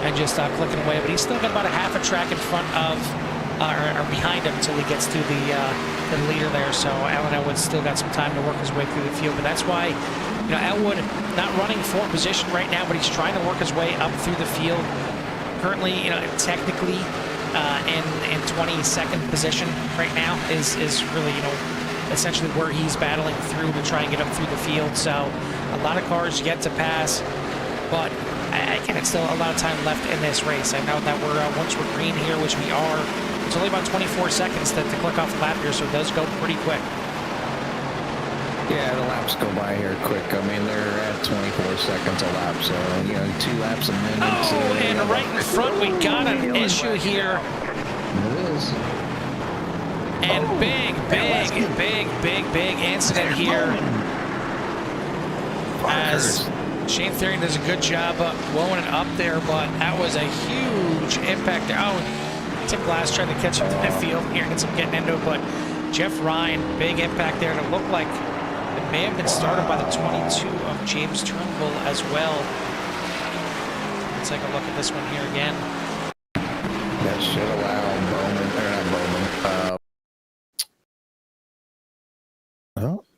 S1: and just clicking away. But he's still got about a half a track in front of or behind him until he gets to the leader there. So Alan Elwood's still got some time to work his way through the field. But that's why, you know, Elwood not running for position right now, but he's trying to work his way up through the field. Currently, you know, technically in 22nd position right now is really, you know, essentially where he's battling through to try and get up through the field. So a lot of cars yet to pass, but again, it's still a lot of time left in this race. I know that once we're green here, which we are, it's only about 24 seconds to click off the lap here, so it does go pretty quick.
S2: Yeah, the laps go by here quick. I mean, they're at 24 seconds a lap, so, you know, 2 laps a minute.
S1: Oh, and right in front, we got an issue here.
S2: It is.
S1: And big incident here. As Shane Therian does a good job blowing it up there, but that was a huge impact. Oh, Tim Glass trying to catch up to midfield here, gets him getting into it, but Jeff Ryan, big impact there, and it looked like it may have been started by the 22 of James Turnbull as well. Let's take a look at this one here again.
S2: That should allow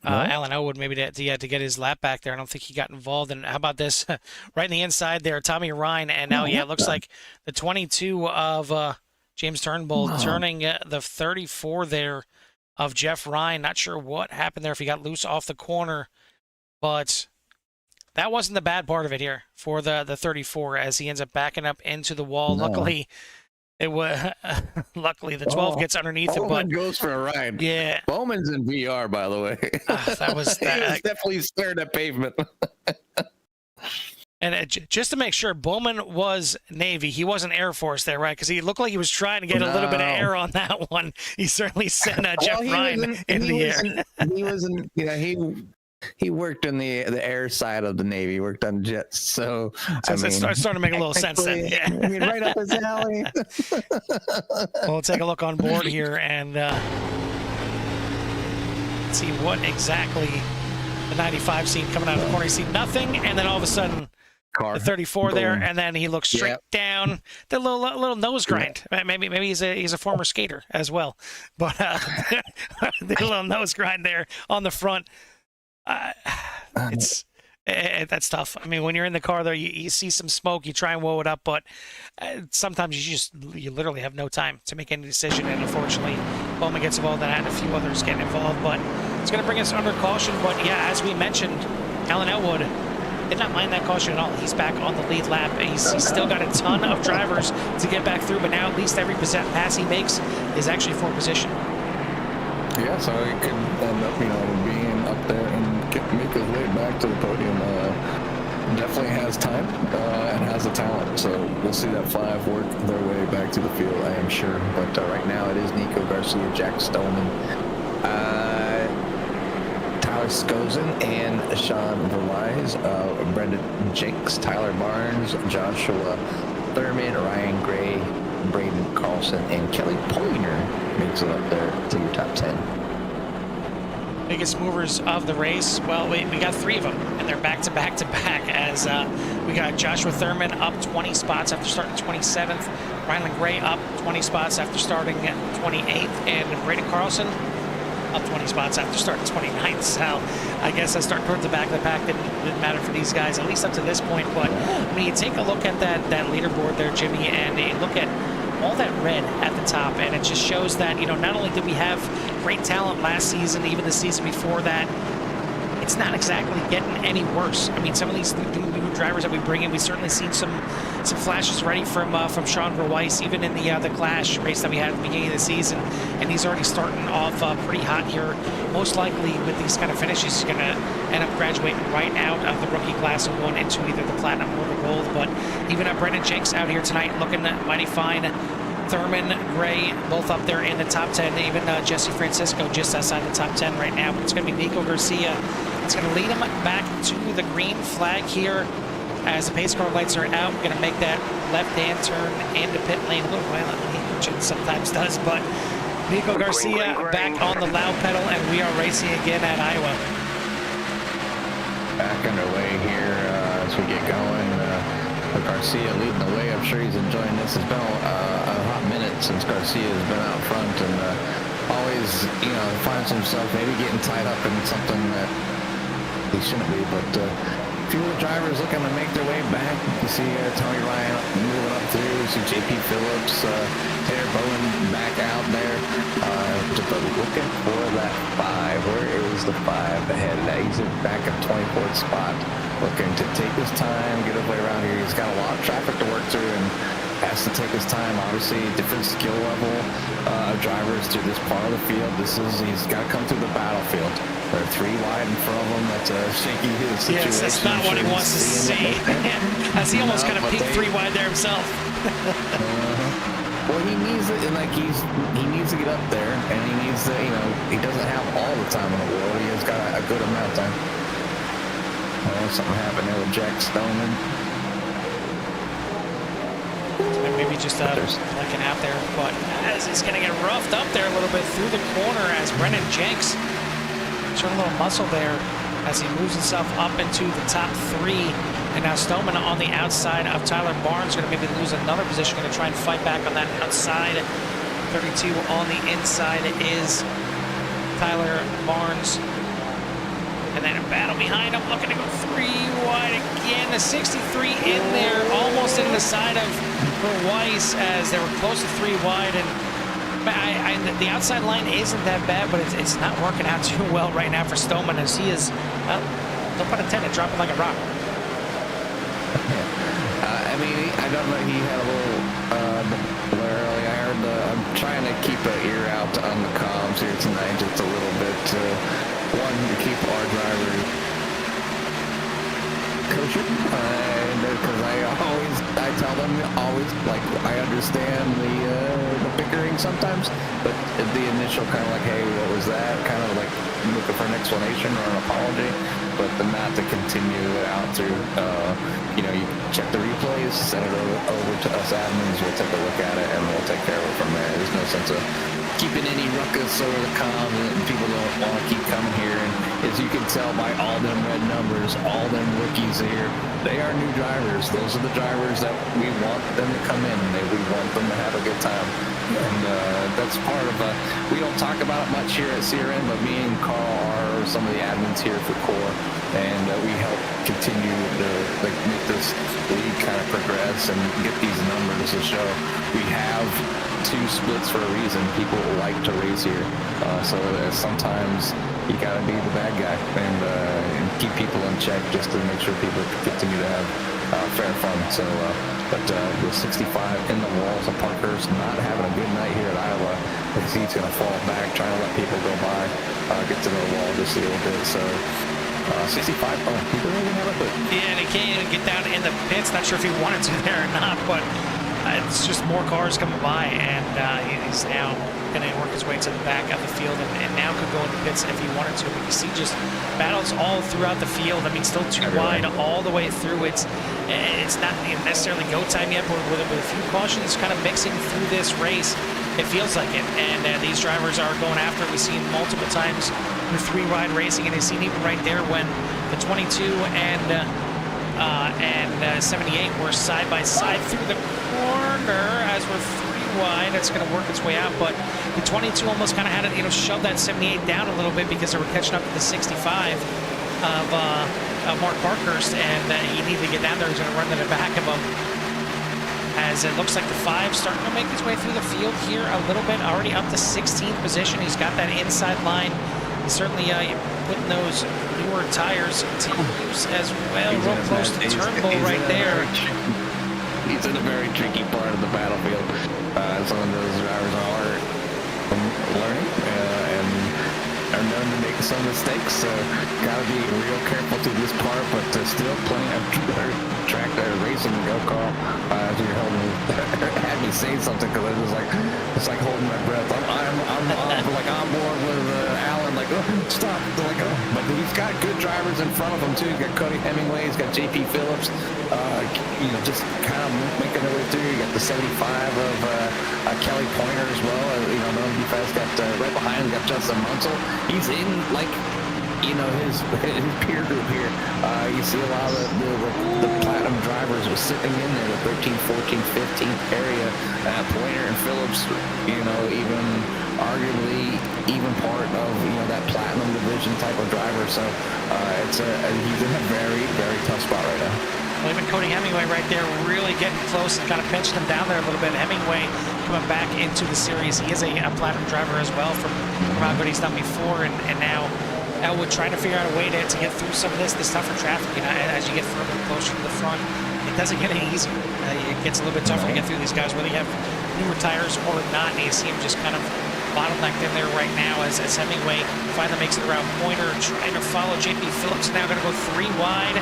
S1: Alan Elwood maybe to get his lap back there. I don't think he got involved. And how about this? Right in the inside there, Tommy Ryan. And now, it looks like the 22 of James Turnbull turning the 34 there of Jeff Ryan. Not sure what happened there, if he got loose off the corner. But that wasn't the bad part of it here for the 34, as he ends up backing up into the wall.
S2: No.
S1: Luckily the 12 gets underneath him, but
S2: goes for a ride.
S1: Yeah,
S2: Bowman's in VR, by the way.
S1: that was
S2: he was definitely staring at pavement.
S1: And just to make sure, Bowman was Navy. He wasn't Air Force there, right? Because he looked like he was trying to get a little bit of air on that one. He certainly sent Jeff Ryan in the air.
S2: He was in, you know, he worked in the air side of the Navy. He worked on jets, so I mean,
S1: it's starting to make a little sense then. Yeah.
S2: I mean, right up his alley.
S1: Well, we'll take a look on board here and see what exactly the 95 scene coming out of the corner. You see nothing, and then all of a sudden, the 34 there, and then he looks straight down. The little nose grind. Maybe he's a former skater as well, but the little nose grind there on the front. That's tough. I mean, when you're in the car, though, you see some smoke, you try and whoa it up, but sometimes you literally have no time to make any decision, and unfortunately, Bowman gets involved in that, and a few others get involved, but it's going to bring us under caution. But yeah, as we mentioned, Alan Elwood did not mind that caution at all. He's back on the lead lap. He's still got a ton of drivers to get back through, but now at least every pass he makes is actually for position.
S3: Yeah, so he could end up, you know, being up there and make his way back to the podium. Definitely has time and has the talent. So we'll see that 5 work their way back to the field, I am sure.
S2: But right now it is Nico Garcia, Jack Stoneman, Tyler Skozen, and Sean Verlies, Brendan Jenks, Tyler Barnes, Joshua Thurman, Ryan Gray, Braden Carlson, and Kelly Poyner makes it up there to your top 10.
S1: Biggest movers of the race. Well, we got 3 of them, and they're back to back to back as we got Joshua Thurman up 20 spots after starting 27th, Rylan Gray up 20 spots after starting 28th, and Braden Carlson up 20 spots after starting 29th. So I guess I start towards the back of the pack didn't matter for these guys, at least up to this point. But I mean, you take a look at that leaderboard there, Jimmy, and you look at all that red at the top, and it just shows that, you know, not only did we have great talent last season, even the season before that, it's not exactly getting any worse. I mean, some of these new drivers that we bring in, we've certainly seen some flashes already from Sean Verweiss, even in the Clash race that we had at the beginning of the season, and he's already starting off pretty hot here. Most likely with these kind of finishes, he's going to end up graduating right out of the rookie class and going into either the platinum or the gold. But even Brendan Jenks out here tonight looking mighty fine. Thurman, Gray, both up there in the top 10. Even Jesse Francisco just outside the top 10 right now. But it's going to be Nico Garcia. It's going to lead him back to the green flag here as the pace car lights are out. We're going to make that left-hand turn into pit lane a little violently, which it sometimes does. But Nico Garcia back on the loud pedal, and we are racing again at Iowa.
S2: Back underway here as we get going. Garcia leading the way. I'm sure he's enjoying this. It's been a hot minute since Garcia has been out front, and always, you know, finds himself maybe getting tied up in something that he shouldn't be. But a few of the drivers looking to make their way back. You see Tony Ryan moving up through. You see JP Phillips, Taylor Bowen back out there. Just looking for that 5. Where is the 5 ahead? He's back at 24th spot. Looking to take his time, get his way around here. He's got a lot of traffic to work through and has to take his time. Obviously, different skill level of drivers through this part of the field. He's got to come through the battlefield. There are 3 wide in front of him. That's a shaky situation.
S1: Yes, that's not what he wants to see. As he almost kind of peeked 3 wide there himself.
S2: Well, he needs it, and like he needs to get up there, and he needs to, you know, he doesn't have all the time in the world. He has got a good amount of time. Oh, something happened there with Jack Stoneman.
S1: Maybe just looking out there, but as he's going to get roughed up there a little bit through the corner as Brendan Jenks showing a little muscle there as he moves himself up into the top 3. And now Stoneman on the outside of Tyler Barnes, going to maybe lose another position, going to try and fight back on that outside. 32 on the inside is Tyler Barnes. And then a battle behind him, looking to go 3 wide again. The 63 in there, almost in the side of Weiss as they were close to 3 wide. And the outside line isn't that bad, but it's not working out too well right now for Stoneman as he is, well, no pun intended, dropping like a rock.
S2: I mean, I don't know, he had a little blur earlier. I heard I'm trying to keep an ear out on the comms here tonight just a little bit. One, to keep our driver
S3: kosher, because I tell them always, like, I understand the bickering sometimes, but the initial kind of like, hey, what was that? Kind of like looking for an explanation or an apology, but not to continue it out through, you know, you check the replays, send it over to us admins, we'll take a look at it, and we'll take care of it from there. There's no sense of keeping any ruckus over the comms, and people don't want to keep coming here. And as you can tell by all them red numbers, all them rookies here, they are new drivers. Those are the drivers that we want them to come in. We want them to have a good time. And that's part of, we don't talk about it much here at CRN, but me and Carl are some of the admins here for Core, and we help continue to like make this league kind of progress and get these numbers to show. We have 2 splits for a reason. People like to race here, so sometimes you gotta be the bad guy and keep people in check just to make sure people continue to have fair fun. So, but with 65 in the walls of Parker's not having a good night here at Iowa. I see he's gonna fall back, trying to let people go by, get to the wall just a little bit. So. 65, he doesn't even have a foot.
S1: Yeah, and he can't even get down in the pits. Not sure if he wanted to there or not, but it's just more cars coming by, and he's now going to work his way to the back of the field, and now could go in the pits if he wanted to. But you see just battles all throughout the field. I mean, still too wide all the way through. It's not necessarily go time yet, but with a few cautions kind of mixing through this race, it feels like it. And these drivers are going after it. We've seen multiple times with 3-wide racing, and you've seen even right there when the 22 and 78 were side by side through the corner as we're 3-wide. It's going to work its way out, but the 22 almost kind of had to, shove that 78 down a little bit because they were catching up to the 65 of Mark Parkhurst, and he needed to get down there. He's going to run to the back of him. As it looks like the 5 starting to make his way through the field here a little bit, already up to 16th position. He's got that inside line. He's certainly putting those newer tires to use as well. Real close to Turnbull right there.
S2: He's in a very tricky part of the battlefield. Some of those drivers are learning and are known to make some mistakes, so gotta be real careful to this part, but still plenty of track there racing to go, Carl. As you're holding had me say something, because it's like holding my breath. I'm like on board with Alan, like, oh, stop, like, oh. But he's got good drivers in front of him too. He's got Cody Hemingway, he's got JP Phillips, just kind of making their way through. You got the 75 of Kelly Pointer as well. You guys got right behind him, got Justin Munsell. He's in like his peer group here. You see a lot of the platinum drivers are sitting in there, the 13, 14, 15th area. Pointer and Phillips, even arguably even part of that platinum division type of driver. So he's in a very, very tough spot right now.
S1: Well, even Cody Hemingway right there really getting close and kind of pinched him down there a little bit. Hemingway coming back into the series. He is a platinum driver as well from how good he's done before, and now Elwood trying to figure out a way to get through some of this tougher traffic. As you get further and closer to the front, it doesn't get any easier. It gets a little bit tougher to get through these guys, whether you have newer tires or not. And you see him just kind of bottlenecked in there right now as Hemingway finally makes it around Pointer, trying to follow JP Phillips. Now going to go 3-wide.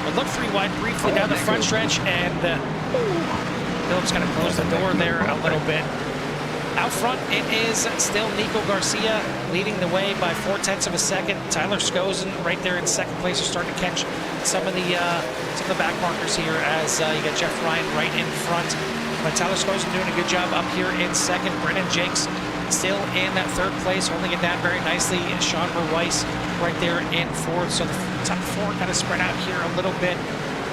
S1: It looked 3-wide briefly down the front stretch, and Phillips going to close the door there a little bit. Out front, it is still Nico Garcia leading the way by 0.4 of a second. Tyler Skosen right there in second place. You're starting to catch some of the back markers here as you got Jeff Ryan right in front. But Tyler Skosen doing a good job up here in second. Brennan Jakes still in that third place, holding it down very nicely. And Sean Weiss right there in fourth. So the top 4 kind of spread out here a little bit.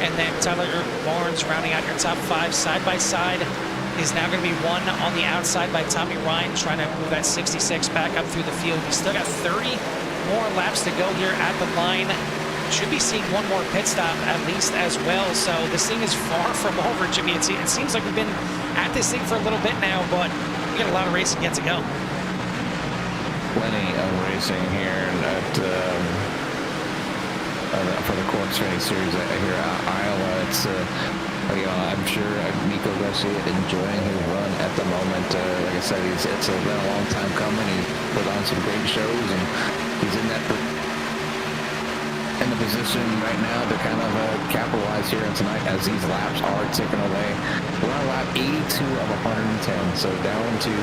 S1: And then Tyler Barnes rounding out your top 5 side by side. Is now going to be 1 on the outside by Tommy Ryan, trying to move that 66 back up through the field. He's still got 30 more laps to go here at the line. Should be seeing 1 more pit stop at least as well. So this thing is far from over, Jimmy. It seems like we've been at this thing for a little bit now, but we got a lot of racing yet to go.
S2: Plenty of racing here for the Core Xfinity Series here at Iowa. It's I'm sure Nico Garcia enjoying his run at the moment. Like I said, it's been a long time coming. He's put on some great shows, and he's in the position right now to kind of capitalize here on tonight as these laps are ticking away. We're on lap 82 of 110, so down to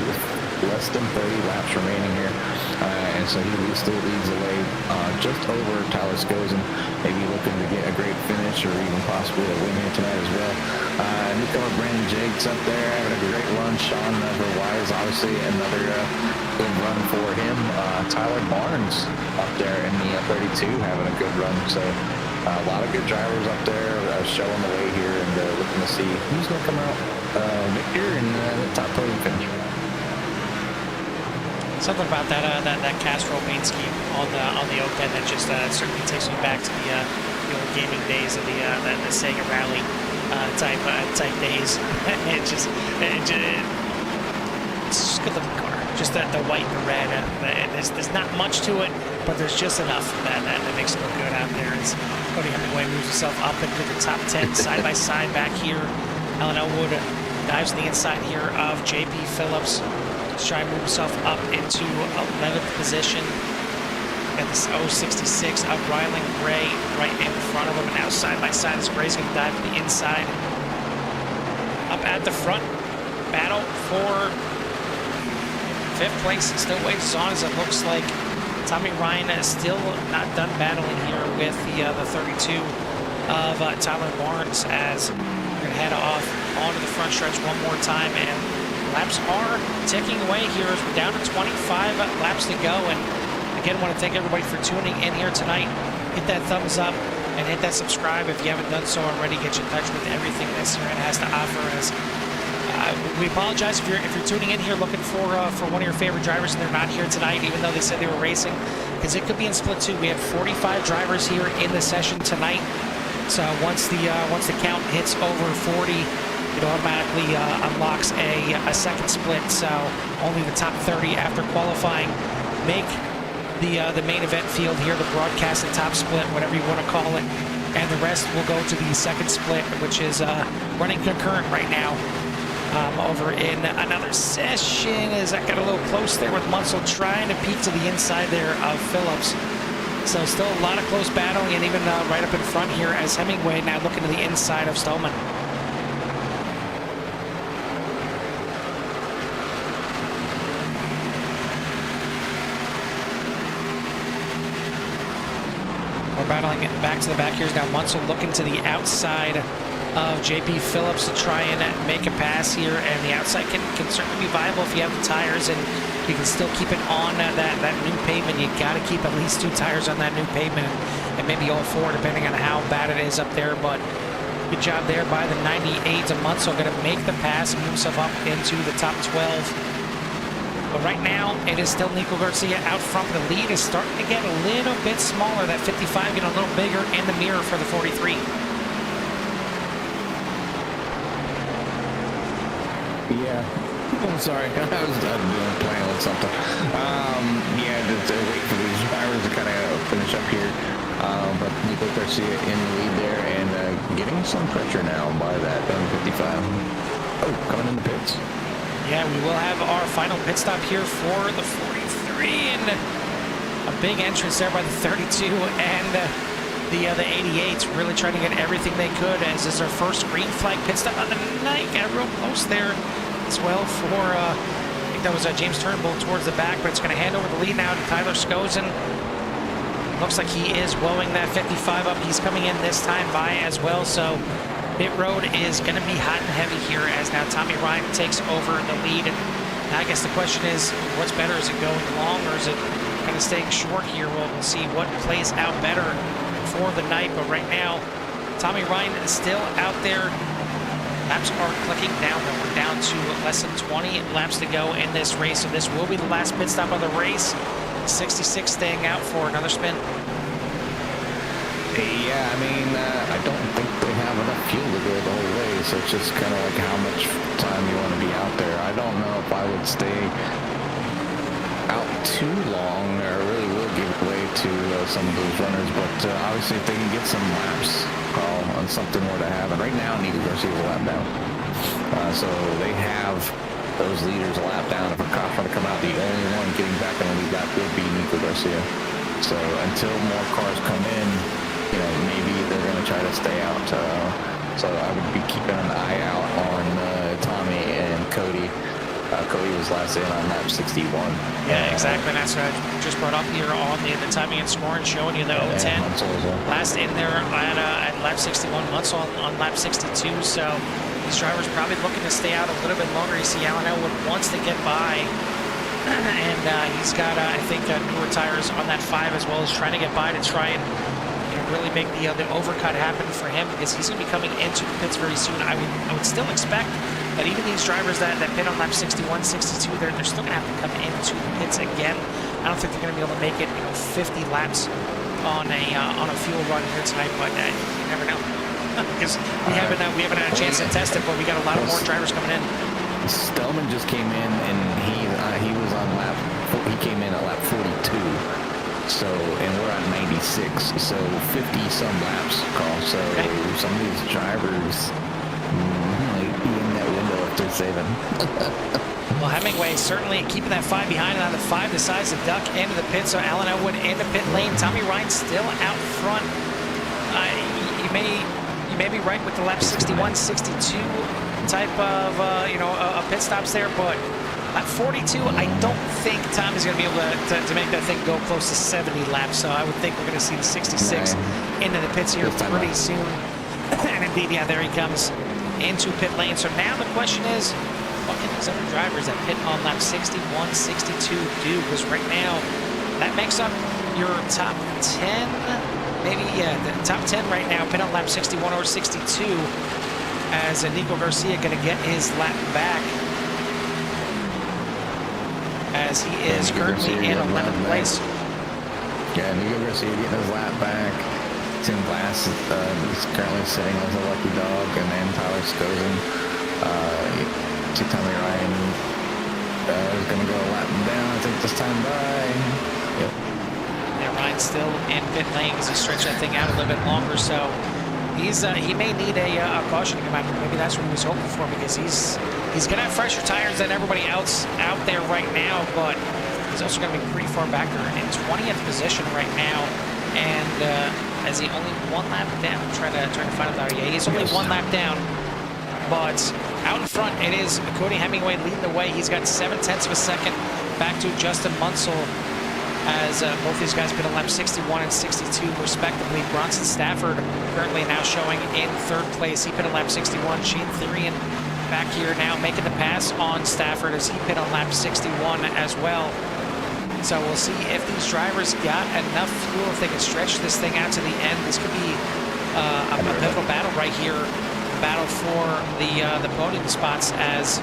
S2: less than 30 laps remaining here. And so he still leads the way just over Tyler Skozen, maybe looking to get a great finish or even possibly a win here tonight as well. Newcomer Brandon Jakes up there having a great run. Sean Wise, obviously another good run for him. Tyler Barnes up there in the 32 having a good run. So a lot of good drivers up there showing the way here and looking to see who's going to come out victor in the top podium finish.
S1: Something about that Castro paint scheme on the Oakhead that just certainly takes me back to the old gaming days of the Sega Rally type days. It's just a good looking car. Just the white and the red. There's not much to it, but there's just enough that makes it look good out there. As Cody Hemingway moves himself up into the top 10 side by side back here. Alan Elwood dives on the inside here of JP Phillips. Try to move himself up into 11th position. At this 066 of Rylan Gray right in front of him. Now side by side, this Gray's going to dive to the inside. Up at the front, battle for 5th place. Still wages on as it looks like Tommy Ryan is still not done battling here with the 32 of Tyler Barnes, as we're going to head off onto the front stretch one more time. And laps are ticking away here as we're down to 25 laps to go. And again, I want to thank everybody for tuning in here tonight. Hit that thumbs up and hit that subscribe if you haven't done so already. Get you in touch with everything that CRN has to offer. As we apologize if you're tuning in here looking for one of your favorite drivers and they're not here tonight, even though they said they were racing, because it could be in split 2. We have 45 drivers here in the session tonight. So once the count hits over 40. It automatically unlocks a second split, so only the top 30 after qualifying make the main event field here, the broadcasted top split, whatever you want to call it, and the rest will go to the second split, which is running concurrent right now over in another session. As that got a little close there with Munsell trying to peek to the inside there of Phillips. So still a lot of close battling, and even right up in front here as Hemingway now looking to the inside of Stallman. Battling it back to the back. Here's now Munsell looking to the outside of JP Phillips to try and make a pass here, and the outside can certainly be viable if you have the tires and you can still keep it on that new pavement. You got to keep at least 2 tires on that new pavement, and maybe all 4 depending on how bad it is up there. But good job there by the 98 to Munsell, going to make the pass and move himself up into the top 12. But right now, it is still Nico Garcia out front. The lead is starting to get a little bit smaller. That 55 getting a little bigger in the mirror for the 43.
S2: Yeah. I'm sorry. I was playing with something. Yeah, to wait for these drivers to kind of finish up here. But Nico Garcia in the lead there and getting some pressure now by that 55. Oh, coming in the pits.
S1: Yeah, we will have our final pit stop here for the 43, and a big entrance there by the 32 and the 88s, really trying to get everything they could, as is their first green flag pit stop of the night. Got real close there as well for, I think that was James Turnbull towards the back, but it's going to hand over the lead now to Tyler Skozen. Looks like he is blowing that 55 up. He's coming in this time by as well, so pit road is going to be hot and heavy here as now Tommy Ryan takes over the lead. And I guess the question is, what's better? Is it going long or is it kind of staying short here? We'll see what plays out better for the night. But right now, Tommy Ryan is still out there. Laps are clicking down, though. We're down to less than 20 laps to go in this race. So this will be the last pit stop of the race. 66 staying out for another spin.
S2: Yeah, I mean, I don't think they have enough fuel to go the whole way, so it's just kind of like how much time you want to be out there. I don't know if I would stay out too long, or really will give way to some of those runners, but obviously if they can get some laps on something more to happen. Right now, Nico Garcia's a lap down. So they have those leaders a lap down. If a cop's going to come out, the only one getting back on the lead lap would be Nico Garcia. So until more cars come in, you know, maybe they're going to try to stay out. So I would be keeping an eye out on Tommy and Cody. Cody was last in on lap 61.
S1: Yeah, exactly. And that's what I just brought up here on the timing and scoring, showing you the 010. Last in there at lap 61, Munsell on lap 62. So these drivers probably looking to stay out a little bit longer. You see Alan Elwood wants to get by. And he's got, I think, newer tires on that 5 as well as trying to get by to try and really make the overcut happen for him, because he's going to be coming into the pits very soon. I would still expect that even these drivers that pit on lap 61, 62, they're still going to have to come into the pits again. I don't think they're going to be able to make it 50 laps on a fuel run here tonight, but you never know. Because we haven't had a chance to test it, but we got a lot of more drivers coming in.
S2: Stillman just came in, and he was on he came in at lap 42. So, and we're on 96, so 50 some laps, Carl. So okay. Some of these drivers might be in that window if they're saving.
S1: Well, Hemingway certainly keeping that 5 behind, and on the 5 decides to duck into the pit. So Alan Elwood in the pit lane. Tommy Ryan still out front. You may be right with the lap 61, 62 type of pit stops there, but at 42, I don't think Tom is going to be able to make that thing go close to 70 laps. So I would think we're going to see the 66 into the pits here pretty soon. And indeed, yeah, there he comes into pit lane. So now the question is, what can these other drivers that pit on lap 61, 62 do? Because right now, that makes up your top 10, maybe, yeah, the top 10 right now, pit on lap 61 or 62, as Nico Garcia going to get his lap back, as he is currently in 11th place.
S2: Yeah, Nico Garcia getting his lap back. Tim Glass is currently sitting as a lucky dog, and then Tyler Skozen. Tommy Ryan is going to go a lap down, I think, this time by. Yep.
S1: Yeah, Ryan's still in pit lane as he stretched that thing out a little bit longer, so he may need a caution to come out. Maybe that's what he was hoping for, because he's going to have fresher tires than everybody else out there right now, but he's also going to be pretty far back there in 20th position right now, and as he only 1 lap down. I'm trying to find out. Yeah, he's only 1 lap down, but out in front it is Cody Hemingway leading the way. He's got 7/10 of a second back to Justin Munsell, as both these guys been on lap 61 and 62 respectively. Bronson Stafford currently now showing in 3rd place. He pit on lap 61. Shane Therian back here now making the pass on Stafford as he pit on lap 61 as well. So we'll see if these drivers got enough fuel, if they can stretch this thing out to the end. This could be a pivotal battle right here. Battle for the podium spots, as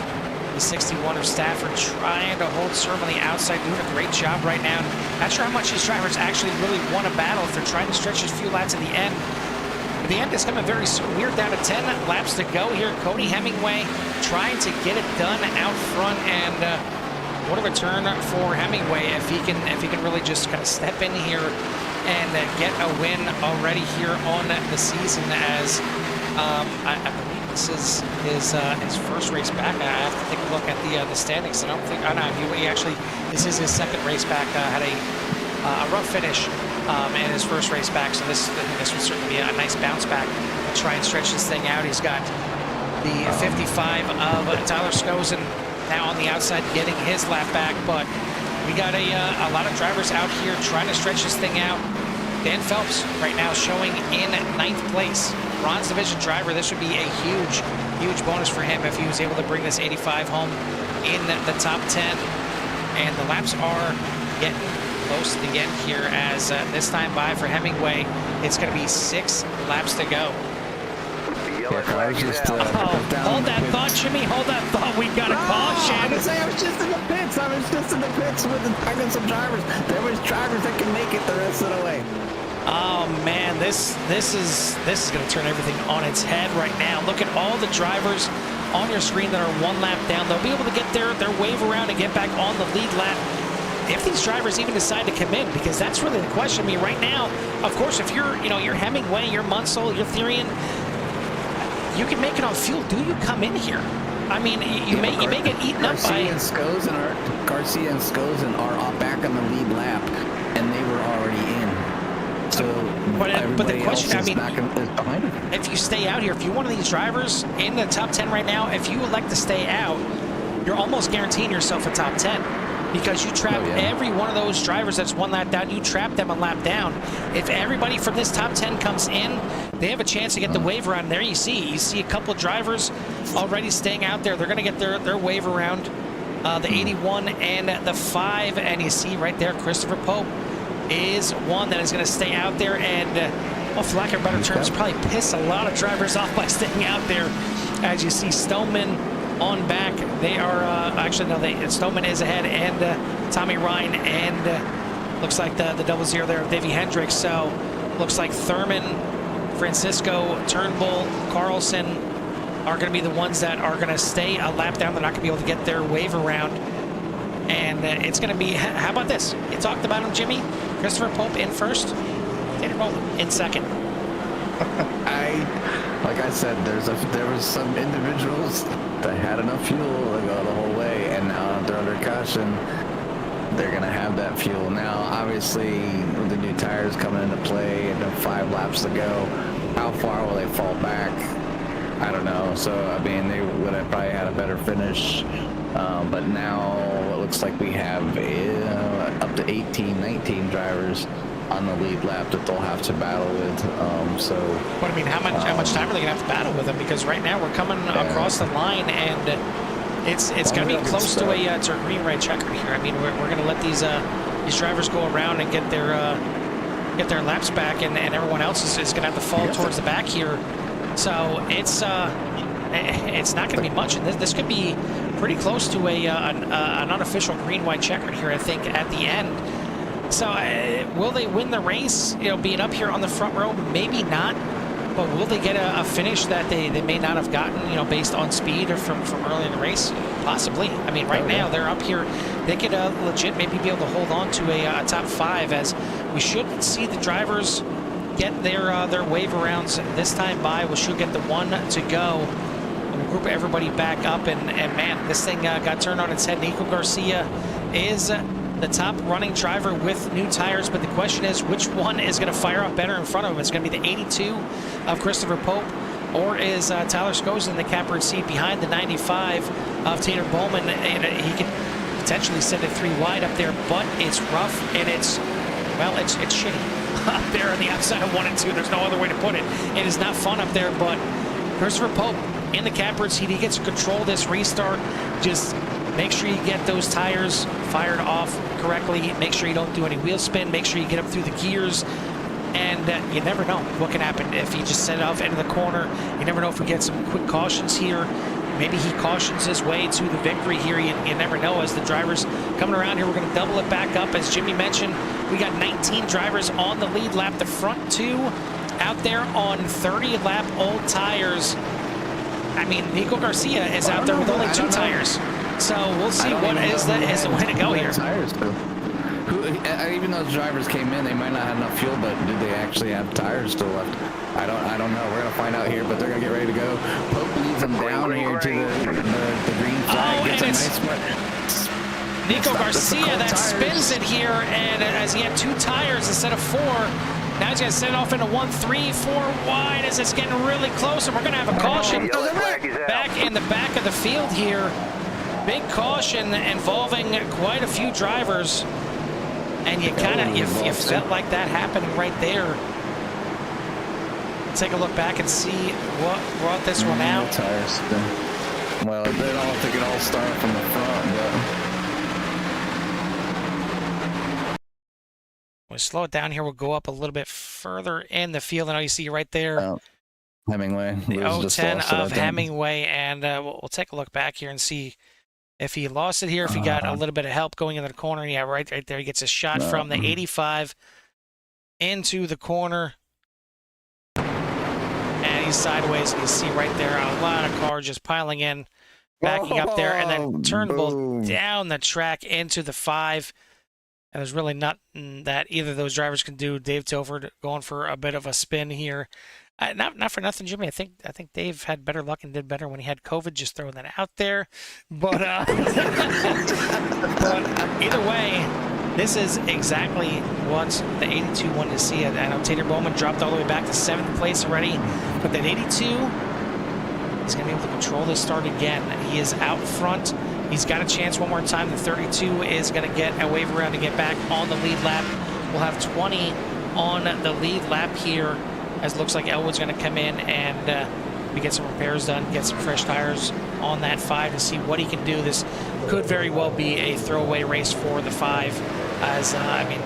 S1: the 61er Stafford trying to hold serve on the outside, doing a great job right now. Not sure how much these drivers actually really want to battle if they're trying to stretch this fuel out to the end. But the end is coming very soon. We're down to 10 laps to go here. Cody Hemingway trying to get it done out front, and what a return for Hemingway if he can really just kind of step in here and get a win already here on the season, as I believe this is his first race back. I have to take a look at the standings. I don't think, oh no, he actually, this is his 2nd race back. Had a rough finish in his first race back, so this would certainly be a nice bounce back to try and stretch this thing out. He's got the 55 of Tyler Skozen now on the outside getting his lap back, but we got a lot of drivers out here trying to stretch this thing out. Dan Phelps right now showing in 9th place. Bronze division driver. This would be a huge bonus for him if he was able to bring this 85 home in the top 10. And the laps are getting close to the end here, as this time by for Hemingway, it's going to be 6 laps to go.
S2: Yeah, I was just,
S1: hold that thought, Jimmy. Hold that thought. We got a caution.
S2: I was just in the pits. I was just in the pits with some drivers. There was drivers that can make it the rest of the way.
S1: Oh man, this is going to turn everything on its head right now. Look at all the drivers on your screen that are 1 lap down. They'll be able to get their wave around and get back on the lead lap if these drivers even decide to come in, because that's really the question. I mean, right now, of course, if you're Hemingway, you're Munsell, you're Therian, you can make it on fuel. Do you come in here? I mean, you may get eaten up by.
S2: Garcia and Skozen are back on the lead lap, and they were already in. So
S1: but the
S2: everybody
S1: question,
S2: else
S1: I
S2: is
S1: mean,
S2: is behind him.
S1: if you stay out here, if you're one of these drivers in the top 10 right now, if you elect to stay out, you're almost guaranteeing yourself a top 10 because you trapped every one of those drivers that's one lap down. You trapped them a lap down. If everybody from this top 10 comes in, they have a chance to get the wave around. There you see a couple of drivers already staying out there. They're going to get their wave around. The 81 and the 5, and you see right there, Christopher Pope is one that is going to stay out there and, well, for lack of better terms, probably piss a lot of drivers off by staying out there. As you see Stoneman on back, they are actually no, Stoneman is ahead, and Tommy Ryan, and looks like the double zero there of Davey Hendricks. So looks like Thurman, Francisco, Turnbull, Carlson are going to be the ones that are going to stay a lap down. They're not going to be able to get their wave around. And it's going to be, how about this? You talked about him, Jimmy. Christopher Pope in first, Tanner Bowman in second.
S2: Like I said, there was some individuals that had enough fuel to go the whole way, and now they're under caution. They're going to have that fuel. Now, obviously, with the new tires coming into play and 5 laps to go, how far will they fall back? I don't know. So, I mean, they would have probably had a better finish. But now it looks like we have up to 18, 19 drivers on the lead lap that they'll have to battle with.
S1: But I mean, how much time are they going to have to battle with them? Because right now we're coming across the line, and it's going to be close to a green red checker here. I mean, we're going to let these drivers go around and get their laps back, and everyone else is going to have to fall towards the back here. So it's not going to be much, and this could be pretty close to an unofficial green-white checker here, I think, at the end. So will they win the race, being up here on the front row? Maybe not, but will they get a finish that they may not have gotten, based on speed or from early in the race? Possibly. I mean, right now they're up here. They could legit maybe be able to hold on to a top 5, as we should see the drivers get their wave arounds this time by. We should get the 1 to go. And we'll group everybody back up, and man, this thing got turned on its head. Nico Garcia is the top running driver with new tires, but the question is, which one is going to fire up better in front of him? It's going to be the 82 of Christopher Pope, or is Tyler Scozen in the catbird seat behind the 95 of Tanner Bowman? And he could potentially send it 3 wide up there, but it's rough, and it's shitty up there on the outside of 1 and 2. There's no other way to put it. It is not fun up there, but Christopher Pope in the catbird seat, he gets to control this restart. Just make sure you get those tires fired off correctly. Make sure you don't do any wheel spin. Make sure you get up through the gears. And you never know what can happen if you just set it off into the corner. You never know if we get some quick cautions here. Maybe he cautions his way to the victory here. You never know. As the drivers coming around here, we're going to double it back up. As Jimmy mentioned, we got 19 drivers on the lead lap. The front 2 out there on 30-lap old tires. I mean, Nico Garcia is out there with only 2 tires. So we'll see what is the way to go here.
S2: Tires too. Even those drivers came in, they might not have enough fuel, but did they actually have tires still left? I don't know. We're gonna find out here, but they're gonna get ready to go. Pope leads them down here to the green flag. Gets a nice one.
S1: Nico Garcia that spins it here, and as he had 2 tires instead of 4. Now he's going to set it off into 1, 3, 4 wide as it's getting really close, and we're going to have a caution back in the back of the field here. Big caution involving quite a few drivers, and you felt like that happening right there. Take a look back and see what brought this one out.
S2: Tires spin. Well, they don't think it all started from the front, but
S1: we'll slow it down here. We'll go up a little bit further in the field. I know you see right there.
S2: Hemingway.
S1: The 010 of Hemingway. And we'll take a look back here and see if he lost it here, if he got a little bit of help going into the corner. Yeah, right there. He gets a shot from the 85 into the corner. And he's sideways. And you see right there a lot of cars just piling in, backing up there. And then Turnbull down the track into the 5. And there's really nothing that either of those drivers can do. Dave Tilford going for a bit of a spin here. Not for nothing, Jimmy. I think Dave had better luck and did better when he had COVID. Just throwing that out there. But but either way, this is exactly what the 82 wanted to see. I know Tater Bowman dropped all the way back to 7th place already, but that 82, he's going to be able to control this start again. He is out front. He's got a chance one more time. The 32 is going to get a wave around to get back on the lead lap. We'll have 20 on the lead lap here, as it looks like Elwood's going to come in and we get some repairs done, get some fresh tires on that 5 to see what he can do. This could very well be a throwaway race for the 5, as I mean,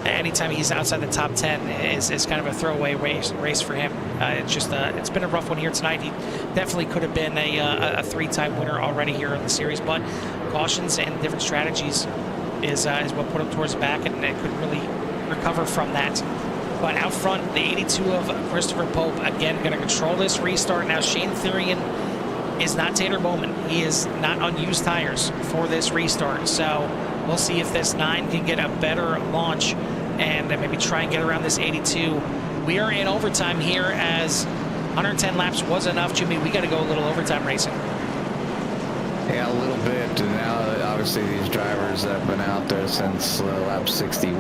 S1: anytime he's outside the top 10 is kind of a throwaway race for him. It's been a rough one here tonight. He definitely could have been a 3-time winner already here in the series, but cautions and different strategies is what put him towards the back, and it couldn't really recover from that. But out front, the 82 of Christopher Pope, again, going to control this restart. Now, Shane Thurian is not Tater Bowman. He is not on used tires for this restart. So we'll see if this 9 can get a better launch and maybe try and get around this 82. We are in overtime here, as 110 laps was enough. Jimmy, we got to go a little overtime racing.
S3: Yeah, a little bit. And now, obviously, these drivers that have been out there since lap 61,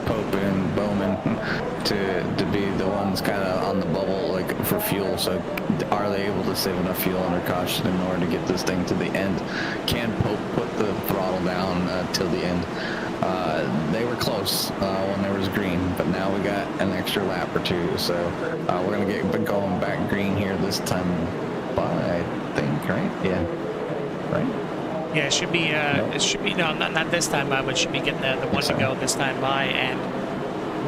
S3: Pope and Bowman, to be the ones kind of on the bubble, like, for fuel. So are they able to save enough fuel under caution in order to get this thing to the end? Can Pope put the throttle down till the end? They were close when there was green, but now we got an extra lap or 2. So we're going to get going back green here this time, I think, right? Yeah. Right?
S1: Yeah, it should be. It should be not this time by, but should be getting the one to go this time by, and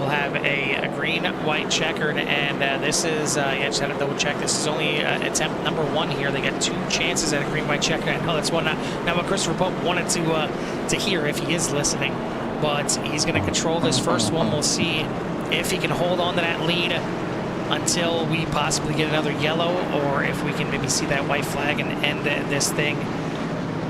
S1: we'll have a green, white, checkered, and this is just had to double check. This is only attempt number 1 here. They get 2 chances at a green, white, checkered. I know that's one not what Christopher Pope wanted to hear if he is listening, but he's going to control this first one. We'll see if he can hold on to that lead until we possibly get another yellow, or if we can maybe see that white flag and end this thing.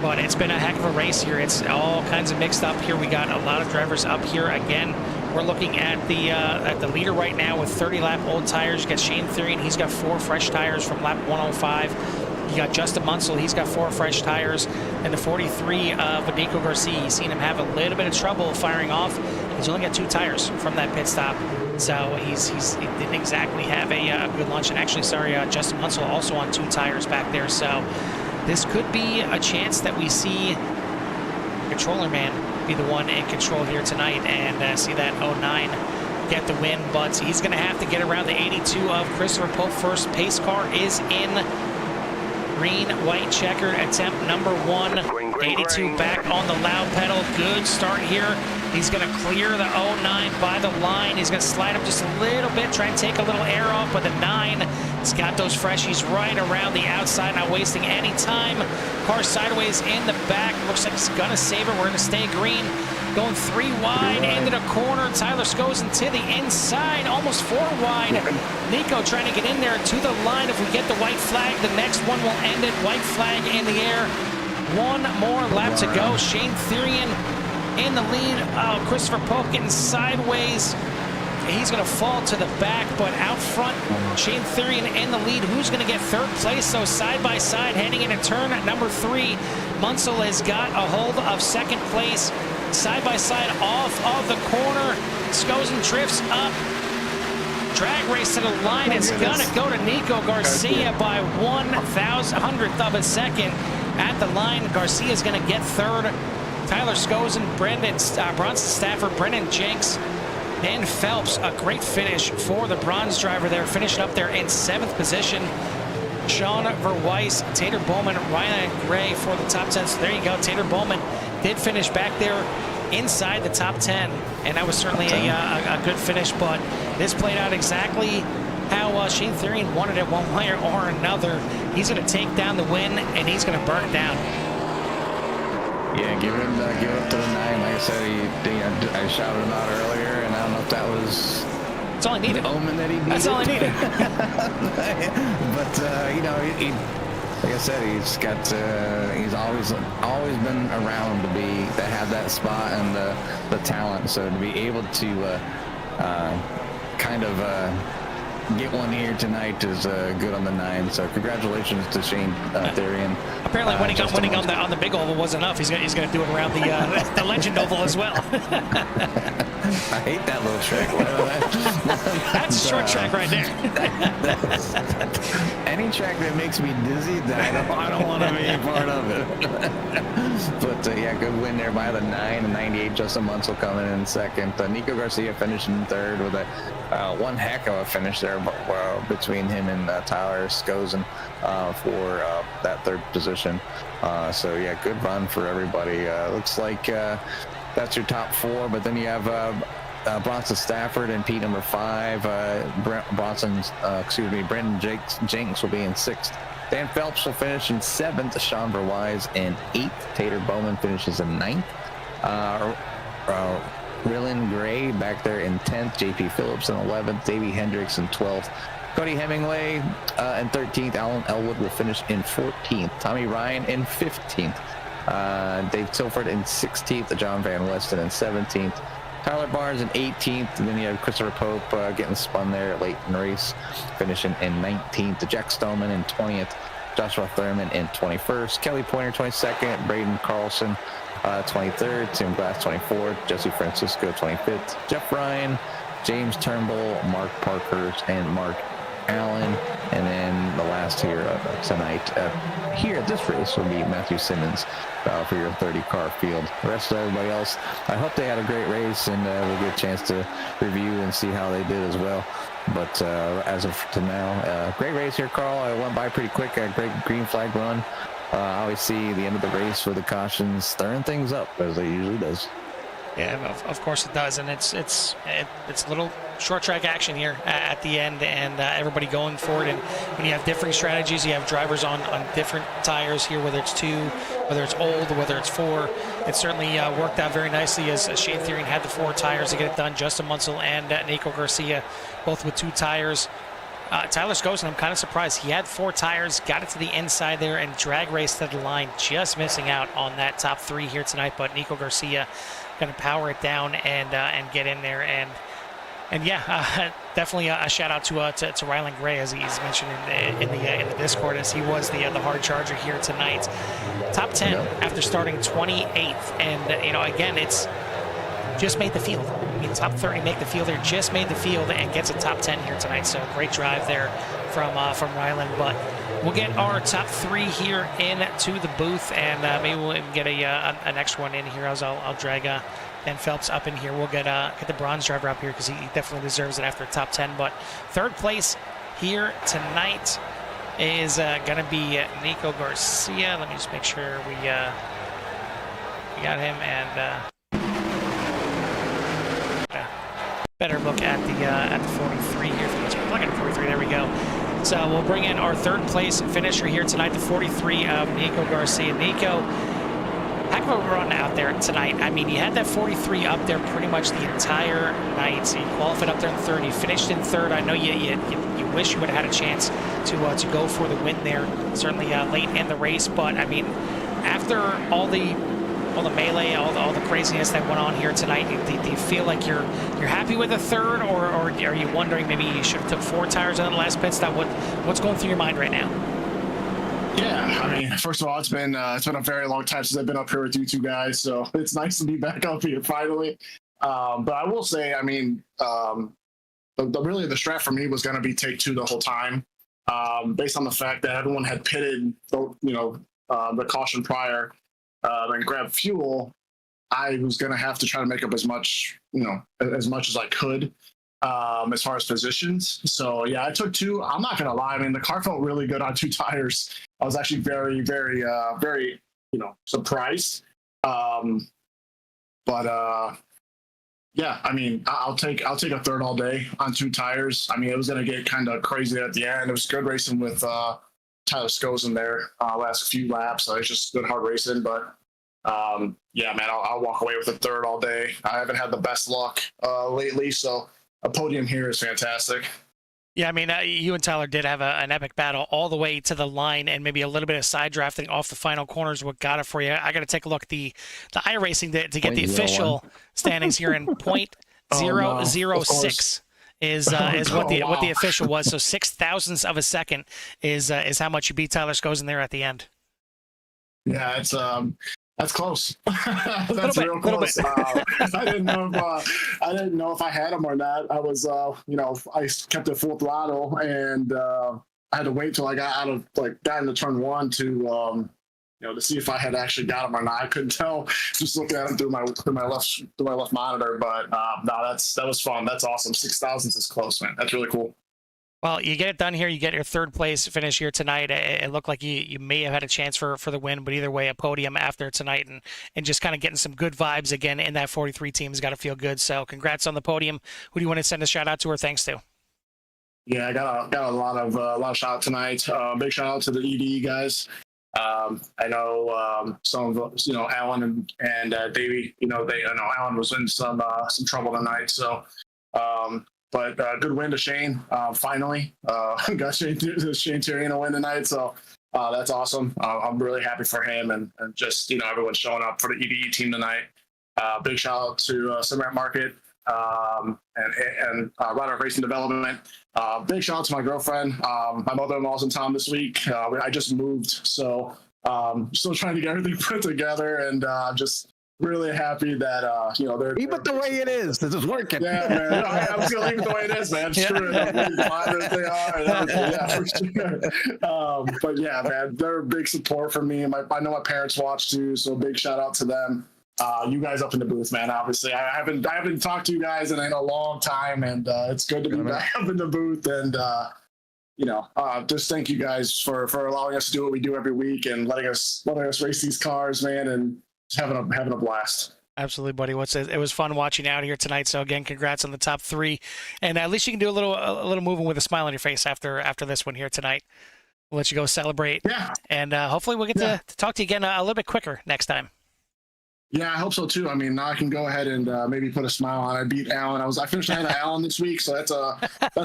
S1: But it's been a heck of a race here. It's all kinds of mixed up here. We got a lot of drivers up here. Again, we're looking at the leader right now with 30-lap old tires. You got Shane Thurian. He's got 4 fresh tires from lap 105. You got Justin Munsell. He's got 4 fresh tires. And the 43 of Nico Garcia. You've seen him have a little bit of trouble firing off. He's only got 2 tires from that pit stop. So he didn't exactly have a good launch. And actually, sorry, Justin Munsell also on 2 tires back there. So this could be a chance that we see Controller Man be the one in control here tonight and see that 09 get the win. But he's going to have to get around the 82 of Christopher Pope first. Pace car is in. Green, white, checkered, attempt number 1. 82 back on the loud pedal. Good start here. He's going to clear the 09 by the line. He's going to slide him just a little bit, try and take a little air off, but the 9, he's got those freshies right around the outside, not wasting any time. Car sideways in the back. Looks like he's going to save it. We're going to stay green. Going 3 wide into the corner. Tyler Skosen to the inside, almost 4 wide. Nico trying to get in there to the line. If we get the white flag, the next one will end it. White flag in the air. 1 more lap to go. Shane Thurian in the lead. Oh, Christopher Pope getting sideways. He's going to fall to the back, but out front, Shane Thurian in the lead. Who's going to get 3rd place? So side by side, heading into turn number 3. Munsell has got a hold of 2nd place. Side by side off of the corner. Skosen drifts up. Drag race to the line. It's going to go to Nico Garcia by 1/1000th of a second at the line. Garcia's going to get 3rd. Tyler Skosen, Bronson Stafford, Brennan Jenks, Dan Phelps. A great finish for the bronze driver there, finishing up there in 7th position. Sean Verweiss, Tater Bowman, Ryan Gray for the top 10. So there you go. Tater Bowman did finish back there inside the top 10, and that was certainly a good finish. But this played out exactly how Shane Thurian wanted it, one way or another. He's going to take down the win, and he's going to burn it down.
S3: Yeah, give it to the 9. Like I said, I shouted him out earlier, and I don't know if that was
S1: That's all I needed.
S3: the omen that he needed.
S1: That's all I needed.
S3: But you know, he like I said, he's always been around to have that spot and the talent. So to be able to kind of
S2: get one here tonight is good on the 9. So congratulations to Shane Therian.
S1: Apparently, winning on the big oval was enough. He's going to do it around the Legend Oval as well.
S2: I hate that little track.
S1: That's a short track right there.
S2: Any track that makes me dizzy, I don't want to be a part of it. But yeah, good win there by the 9 and 98. Justin Munsell coming in second. Nico Garcia finishing in third with a one heck of a finish there between him and Tyler Skozen for that third position. So yeah, good run for everybody. Looks like that's your top 4, but then you have Bronson Stafford and Pete number 5. Brendan Jenks will be in 6th. Dan Phelps will finish in 7th. Sean Verwise in 8th. Tater Bowman finishes in 9th. Rylan Gray back there in 10th. JP Phillips in 11th. Davey Hendricks in 12th. Cody Hemingway in 13th. Alan Elwood will finish in 14th. Tommy Ryan in 15th. Dave Tilford in 16th. John Van Westen in 17th. Tyler Barnes in 18th. And then you have Christopher Pope getting spun there late in the race, finishing in 19th. Jack Stoneman in 20th. Joshua Thurman in 21st. Kelly Pointer 22nd. Braden Carlson 23rd. Tim Glass 24th. Jesse Francisco 25th. Jeff Ryan, James Turnbull, Mark Parkhurst, and Mark Allen. And then the last here tonight here at this race will be Matthew Simmons for your 30-car field. The rest of everybody else, I hope they had a great race, and we'll get a chance to review and see how they did as well. But as of to now, great race here, Carl. I went by pretty quick. A great green flag run. I always see the end of the race with the cautions stirring things up, as they usually does.
S1: Yeah, of course it does, and it's a little short track action here at the end, and everybody going for it. And when you have different strategies, you have drivers on different tires here, whether it's 2, whether it's old, whether it's 4. It certainly worked out very nicely as Shane Therian had the 4 tires to get it done. Justin Munsell and Nico Garcia both with 2 tires. Tyler Skosen, I'm kind of surprised. He had 4 tires, got it to the inside there, and drag raced to the line, just missing out on that top 3 here tonight. But Nico Garcia going to power it down and get in there, and yeah, definitely a shout out to Rylan Gray, as he's mentioned in the Discord, as he was the hard charger here tonight. Top 10 after starting 28th, and again, it's just made the field. I mean, top 30 make the field there, just made the field and gets a top 10 here tonight. So great drive there from Rylan. But we'll get our top 3 here into the booth, and maybe we'll get an extra one in here. As I'll drag Ben Phelps up in here. We'll get the bronze driver up here because he definitely deserves it after a top 10. But 3rd place here tonight is going to be Nico Garcia. Let me just make sure we got him, and better look at the 43 here. Look at the 43. There we go. So we'll bring in our 3rd place finisher here tonight, the 43 of Nico Garcia. Nico, heck of a run out there tonight. I mean, he had that 43 up there pretty much the entire night. So he qualified up there in 3rd. He finished in 3rd. I know you wish you would have had a chance to go for the win there, certainly late in the race. But I mean, after all the melee, all the craziness that went on here tonight, do you feel like you're happy with the 3rd, or are you wondering maybe you should have took 4 tires on the last pit stop? What's going through your mind right now?
S4: Yeah, I mean, first of all, it's been a very long time since I've been up here with you 2 guys, so it's nice to be back up here finally. But I will say, I mean, really the strat for me was going to be take 2 the whole time, based on the fact that everyone had pitted, the caution prior. And grab fuel. I was going to have to try to make up as much as I could, as far as positions. So yeah, I took 2. I'm not going to lie. I mean, the car felt really good on 2 tires. I was actually very, very, very, surprised. Yeah, I mean, I'll take a 3rd all day on 2 tires. I mean, it was going to get kind of crazy at the end. It was good racing with, Tyler Skosen there last few laps. It's just good hard racing, but yeah, man, I'll walk away with a 3rd all day. I haven't had the best luck lately, so a podium here is fantastic.
S1: Yeah, I mean, you and Tyler did have an epic battle all the way to the line, and maybe a little bit of side drafting off the final corners. What got it for you? I got to take a look at the iRacing to get the official standings here in .006. is what the official was. So 6,000ths of a second is how much you beat Tyler Skosen there at the end.
S4: Yeah, it's that's close. That's real close. I didn't know if I had him or not. I was I kept it full throttle, and I had to wait till I got into turn one to to see if I had actually got him or not. I couldn't tell just looking at him through my left monitor. But no, that was fun. That's awesome. 6,000ths is close, man. That's really cool.
S1: Well, you get it done here. You get your third place finish here tonight. It looked like you may have had a chance for the win, but either way, a podium after tonight, and just kind of getting some good vibes again in that 43 team has got to feel good. So congrats on the podium. Who do you want to send a shout out to or thanks to?
S4: Yeah, I got a lot of shout out tonight. Big shout out to the EDE guys. I know some of Alan and Davey. Alan was in some trouble tonight, so. But good win to Shane. Finally, got Shane Tyrion a win tonight, so that's awesome. I'm really happy for him and just everyone showing up for the EDE team tonight. Big shout out to Cement Market and Rider Racing Development. Big shout out to my girlfriend. My mother-in-law's in town this week. I just moved, so still trying to get everything put together, and just really happy that they're
S2: leave it the way it is. This is working.
S4: Yeah, man. I'm just gonna leave it the way it is, man. Sure, they are. Yeah, for sure. But yeah, man, they're a big support for me. I know my parents watch too, so big shout out to them. You guys up in the booth, man. Obviously, I haven't talked to you guys in a long time, and it's good to be back up in the booth. And just thank you guys for allowing us to do what we do every week and letting us race these cars, man, and having a blast.
S1: Absolutely, buddy. It was fun watching out here tonight. So again, congrats on the top three, and at least you can do a little moving with a smile on your face after this one here tonight. We'll let you go celebrate.
S4: Yeah,
S1: and hopefully we'll get to talk to you again a little bit quicker next time.
S4: Yeah, I hope so too. I mean, now I can go ahead and maybe put a smile on. I beat Alan. I finished ahead of Alan this week, so that's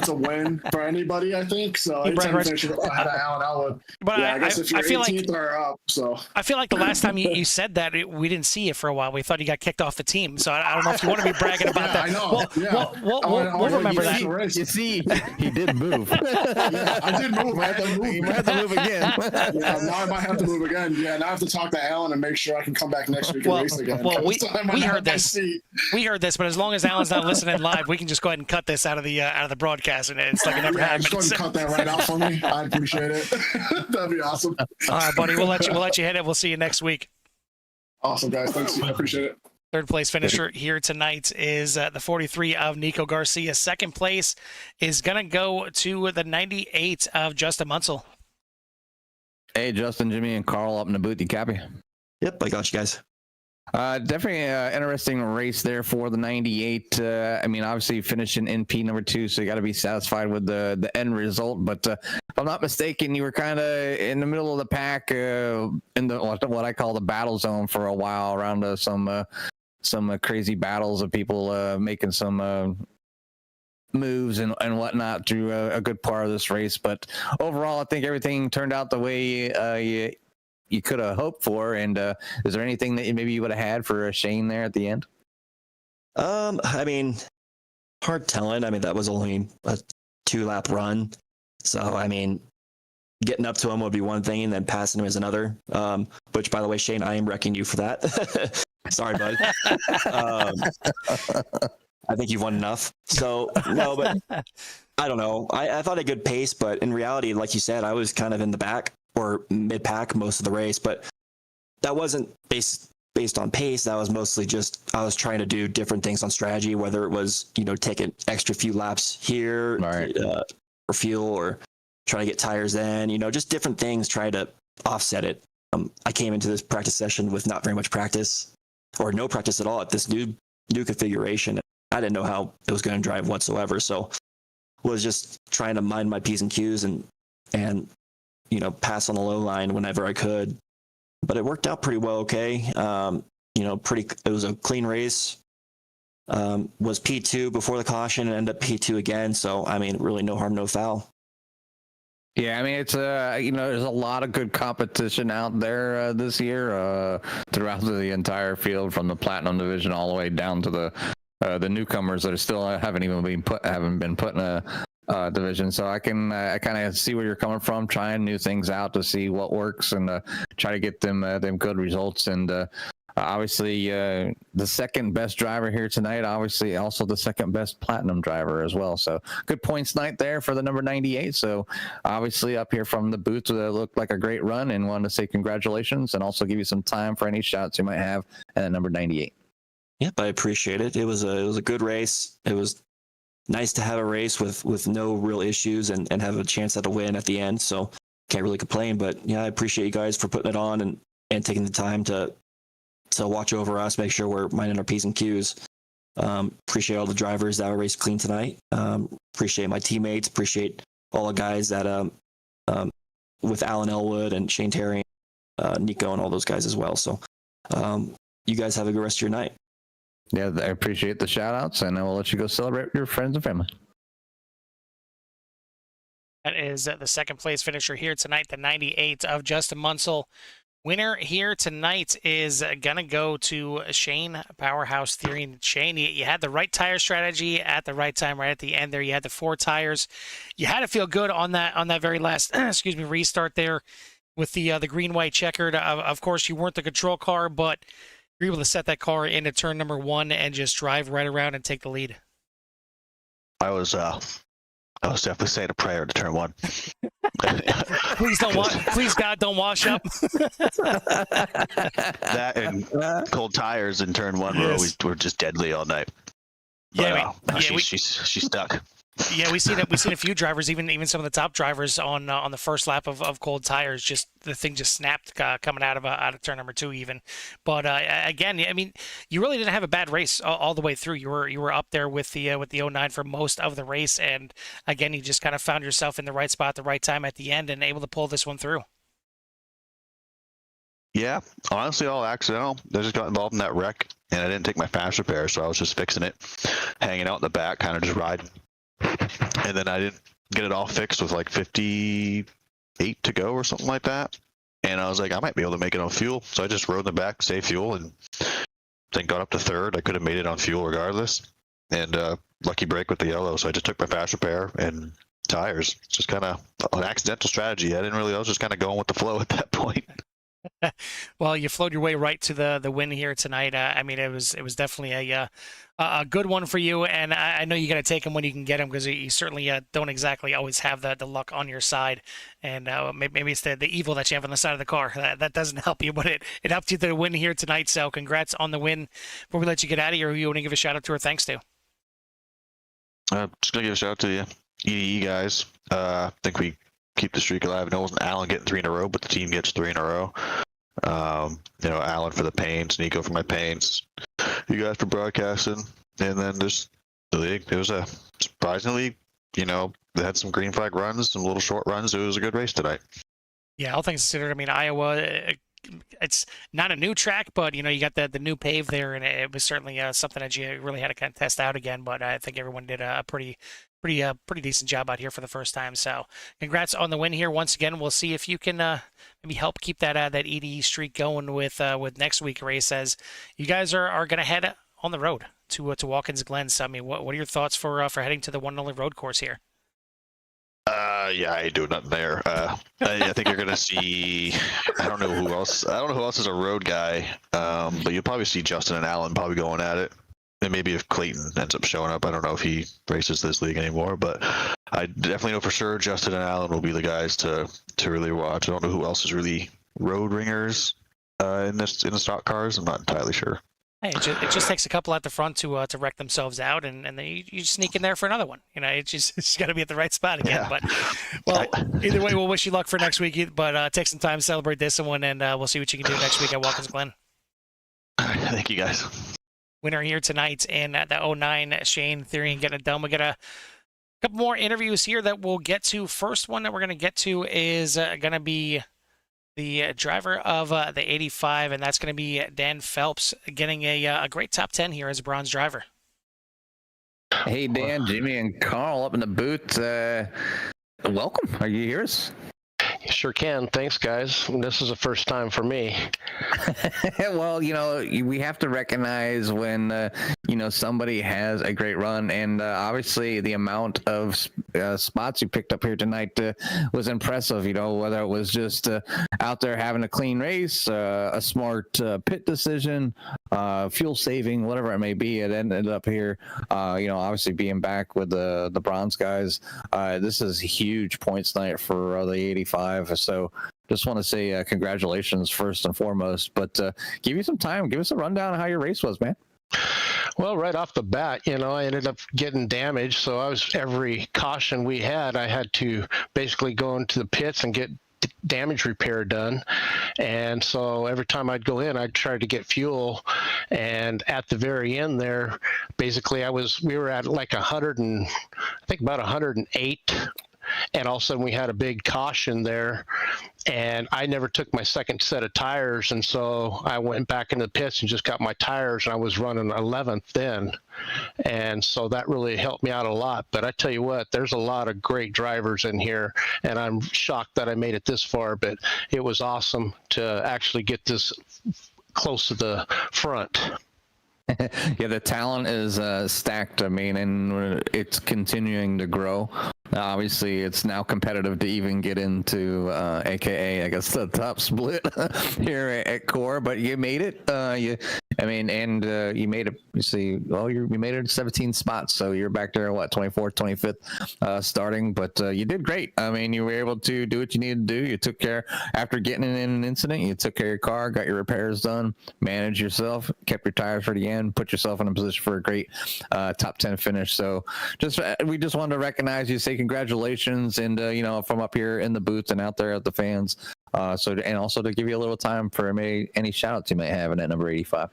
S4: a win for anybody, I think. So anytime you finish ahead of Alan, Elwood. But yeah, I guess if you're 18th or up, so. I
S1: feel like the last time you said that, we didn't see you for a while. We thought you got kicked off the team. So I don't know if you want to be bragging about that.
S4: I know.
S1: We'll remember that.
S2: You see, he did move.
S4: Yeah, I did move.
S2: You might have to move again.
S4: Yeah, now I might have to move again. Yeah, now I have to talk to Alan and make sure I can come back next week and race again.
S1: Well, we heard this. We heard this, but as long as Alan's not listening live, we can just go ahead and cut this out of the broadcast, and it's like it never happened.
S4: Just go ahead and cut that right out for me. I appreciate it. That'd be awesome.
S1: All right, buddy. We'll let you hit it. We'll see you next week.
S4: Awesome, guys. Thanks. I appreciate it.
S1: Third place finisher here tonight is the 43 of Nico Garcia. Second place is going to go to the 98 of Justin Munsell.
S2: Hey, Justin, Jimmy, and Carl up in the booth. You copy?
S5: Yep, I got you guys.
S2: Definitely an interesting race there for the 98. I mean, obviously finishing in P number 2, so you got to be satisfied with the end result. But if I'm not mistaken, you were kind of in the middle of the pack in what I call the battle zone for a while, around some crazy battles of people making some moves and whatnot through a good part of this race. But overall, I think everything turned out the way you could have hoped for. And is there anything that maybe you would have had for Shane there at the end?
S5: I mean, hard telling. I mean, that was only a 2-lap run. So, I mean, getting up to him would be one thing, and then passing him is another. Which, by the way, Shane, I am wrecking you for that. Sorry, bud. I think you've won enough. So, no, but I don't know. I thought a good pace, but in reality, like you said, I was kind of in the back or mid-pack most of the race, but that wasn't based on pace. That was mostly just I was trying to do different things on strategy, whether it was take an extra few laps here for fuel, or try to get tires in, just different things, try to offset it. I came into this practice session with not very much practice, or no practice at all at this new configuration. I didn't know how it was going to drive whatsoever, so was just trying to mind my P's and Q's and pass on the low line whenever I could. But it worked out pretty well. Okay. It was a clean race. Was P2 before the caution and ended up P2 again. So, I mean, really no harm, no foul.
S2: Yeah, I mean, it's there's a lot of good competition out there this year throughout the entire field, from the Platinum division all the way down to the
S3: the newcomers that are still haven't been put in a division. So I kind of see where you're coming from, trying new things out to see what works and try to get them good results. And obviously, the second best driver here tonight, obviously also the second best platinum driver as well. So good points night there for the number 98. So obviously up here from the booth, looked like a great run, and wanted to say congratulations and also give you some time for any shots you might have at number 98.
S5: Yep, I appreciate it. It was a good race. It was nice to have a race with no real issues and have a chance at a win at the end. So can't really complain. But yeah, I appreciate you guys for putting it on and taking the time to watch over us, make sure we're minding our P's and Q's. Appreciate all the drivers that were raced clean tonight. Appreciate my teammates. Appreciate all the guys that with Alan Elwood and Shane Terry, Nico, and all those guys as well. So you guys have a good rest of your night.
S3: Yeah, I appreciate the shout outs, and I will let you go celebrate with your friends and family.
S1: That is the second place finisher here tonight, the 98 of Justin Munsell. Winner here tonight is going to go to Shane, Powerhouse Theory. And Shane, you had the right tire strategy at the right time, right at the end there. You had the 4 tires. You had to feel good on that very last restart there with the green-white checkered. Of course, you weren't the control car, but you're able to set that car into turn number 1 and just drive right around and take the lead.
S6: I was definitely saying a prayer to turn 1.
S1: Please God, don't wash up.
S6: That and cold tires in turn 1 were just deadly all night. But, she's stuck.
S1: Yeah, we've seen a few drivers, even some of the top drivers on the first lap of cold tires. Just the thing just snapped coming out of turn number 2 even. But again, I mean, you really didn't have a bad race all the way through. You were up there with the 09 for most of the race, and again, you just kind of found yourself in the right spot at the right time at the end and able to pull this one through.
S6: Yeah, honestly, all accidental. I just got involved in that wreck, and I didn't take my fast repair, so I was just fixing it, hanging out in the back, kind of just riding. And then I didn't get it all fixed with like 58 to go or something like that. And I was like, I might be able to make it on fuel. So I just rode in the back, save fuel, and then got up to 3rd. I could have made it on fuel regardless. And lucky break with the yellow. So I just took my fast repair and tires. It's just kind of an accidental strategy. I was just kind of going with the flow at that point.
S1: Well, you flowed your way right to the win here tonight. I mean, it was definitely a good one for you, and I know you got to take them when you can get them because you certainly don't exactly always have the luck on your side, and maybe it's the evil that you have on the side of the car that doesn't help you, but it helped you to win here tonight. So congrats on the win. Before we let you get out of here, who you want to give a shout out to or thanks to?
S6: Just gonna give a shout out to you, EDE guys. I think we keep the streak alive. I know it wasn't Alan getting 3 in a row, but the team gets 3 in a row. Alan for the paints, Nico for my paints, you guys for broadcasting, and then just the league. It was a surprisingly, they had some green flag runs, some little short runs. It was a good race tonight.
S1: Yeah, all things considered, I mean, Iowa, it's not a new track, but you got the new pave there, and it was certainly something that you really had to kind of test out again. But I think everyone did a pretty decent job out here for the first time. So congrats on the win here once again. We'll see if you can maybe help keep that EDE streak going with next week's race, as you guys are going to head on the road to Watkins Glen. So I mean, what are your thoughts for heading to the one and only road course here?
S6: Yeah, I ain't doing nothing there. I think you're gonna see. I don't know who else. I don't know who else is a road guy. But you'll probably see Justin and Alan probably going at it. And maybe if Clayton ends up showing up, I don't know if he races this league anymore. But I definitely know for sure Justin and Alan will be the guys to really watch. I don't know who else is really road ringers in the stock cars. I'm not entirely sure.
S1: Hey, it just takes a couple at the front to wreck themselves out, and then you sneak in there for another one. It's just got to be at the right spot again. Yeah. But either way, we'll wish you luck for next week. But take some time to celebrate this one, and we'll see what you can do next week at Watkins Glen.
S6: Thank you, guys.
S1: Winner here tonight in the 09, Shane Theory, and getting it done. We got a couple more interviews here that we'll get to. First one that we're going to get to is going to be the driver of the 85, and that's going to be Dan Phelps, getting a great top 10 here as a bronze driver.
S3: Hey, Dan, Jimmy, and Carl up in the booth. Welcome. Are you here?
S7: sure can. Thanks, guys. This is the first time for me.
S2: Well, we have to recognize when, somebody has a great run. And obviously the amount of spots you picked up here tonight was impressive, whether it was just out there having a clean race, a smart pit decision, fuel saving, whatever it may be. It ended up here, obviously being back with the bronze guys. This is a huge points night for the 85. So just want to say congratulations first and foremost, but give you some time. Give us a rundown of how your race was, man.
S7: Well, right off the bat, I ended up getting damaged. So every caution we had, I had to basically go into the pits and get damage repair done. And so every time I'd go in, I'd try to get fuel. And at the very end there, basically we were at like 100 and I think about 108. And all of a sudden we had a big caution there, and I never took my second set of tires. And so I went back into the pits and just got my tires, and I was running 11th then. And so that really helped me out a lot. But I tell you what, there's a lot of great drivers in here, and I'm shocked that I made it this far, but it was awesome to actually get this close to the front.
S2: Yeah, the talent is stacked. I mean, and it's continuing to grow. Obviously, it's now competitive to even get into, AKA, I guess, the top split here at Core. But you made it. You made it. You see, well, you made it 17 spots, so you're back there. What, 24th, 25th, starting. But you did great. I mean, you were able to do what you needed to do. You took care after getting in an incident. You took care of your car, got your repairs done, managed yourself, kept your tires for the end, put yourself in a position for a great top 10 finish. So we just wanted to recognize you, say congratulations, and from up here in the booth and out there at the fans. And also to give you a little time for any shout outs you may have in that number 85.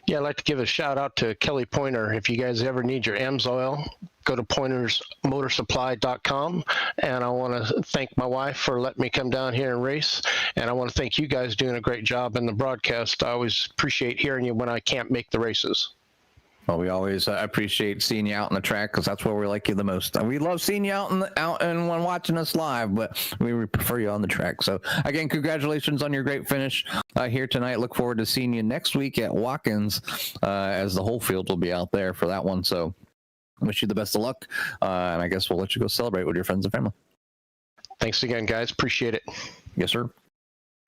S7: Yeah, I'd like to give a shout out to Kelly Pointer. If you guys ever need your EMS oil, go to pointersmotorsupply.com. And I want to thank my wife for letting me come down here and race. And I want to thank you guys doing a great job in the broadcast. I always appreciate hearing you when I can't make the races.
S2: Well, we always appreciate seeing you out on the track, because that's where we like you the most. And we love seeing you out and when watching us live, but we prefer you on the track. So again, congratulations on your great finish here tonight. Look forward to seeing you next week at Watkins, as the whole field will be out there for that one. So wish you the best of luck, and I guess we'll let you go celebrate with your friends and family.
S7: Thanks again, guys. Appreciate it.
S2: Yes, sir.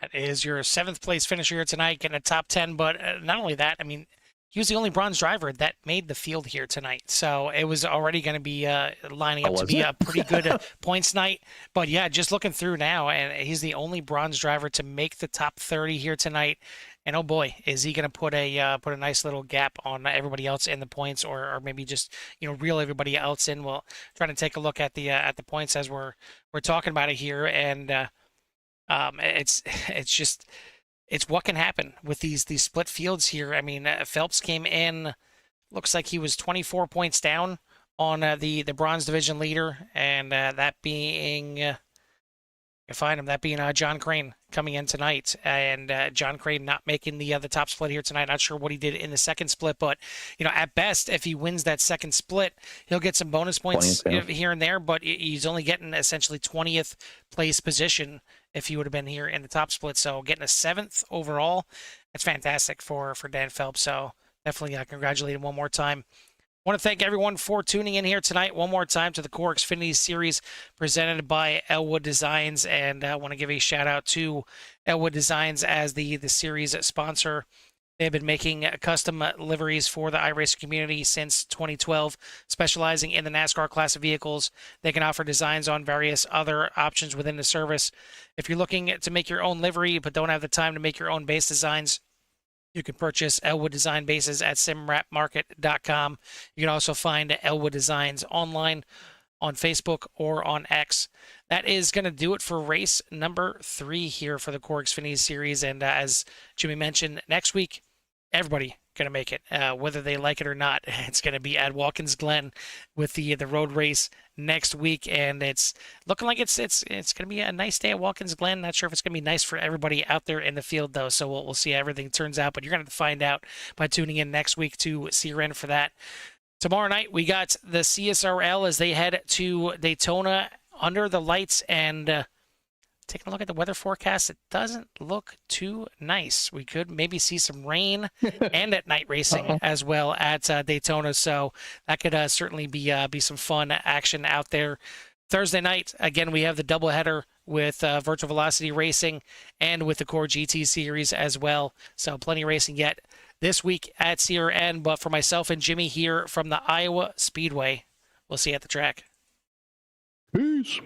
S1: That is your 7th place finisher here tonight, getting a top 10. But not only that, I mean, he was the only bronze driver that made the field here tonight. So it was already going to be lining up to be a pretty good points night. But yeah, just looking through now, and he's the only bronze driver to make the top 30 here tonight. And oh boy, is he going to put a nice little gap on everybody else in the points, or maybe just reel everybody else in. We'll try to take a look at the points as we're talking about it here, and it's just. It's what can happen with these split fields here. I mean, Phelps came in, looks like he was 24 points down on the bronze division leader, and that being, John Crane coming in tonight, and John Crane not making the top split here tonight. Not sure what he did in the second split, but at best, if he wins that second split, he'll get some bonus points here and there, but he's only getting essentially 20th place position if he would have been here in the top split. So getting a 7th overall, that's fantastic for Dan Phelps. So definitely congratulate him one more time. I want to thank everyone for tuning in here tonight one more time to the Core Xfinity Series presented by Elwood Designs. And I want to give a shout out to Elwood Designs as the series sponsor. They've been making custom liveries for the iRacing community since 2012, specializing in the NASCAR class of vehicles. They can offer designs on various other options within the service. If you're looking to make your own livery but don't have the time to make your own base designs, you can purchase Elwood Design bases at simwrapmarket.com. You can also find Elwood Designs online on Facebook or on X. That is going to do it for race number 3 here for the Core Xfinity Series. And as Jimmy mentioned, next week, everybody going to make it, whether they like it or not. It's going to be at Watkins Glen with the road race next week, and it's looking like it's going to be a nice day at Watkins Glen. Not sure if it's going to be nice for everybody out there in the field though, so we'll see how everything turns out. But you're going to find out by tuning in next week to see her in for that. Tomorrow night we got the CSRL as they head to Daytona under the lights, and taking a look at the weather forecast, it doesn't look too nice. We could maybe see some rain and at night racing as well at Daytona. So that could certainly be some fun action out there. Thursday night, again, we have the doubleheader with Virtual Velocity Racing and with the Core GT Series as well. So plenty of racing yet this week at Sierra N. But for myself and Jimmy here from the Iowa Speedway, we'll see you at the track.
S3: Peace.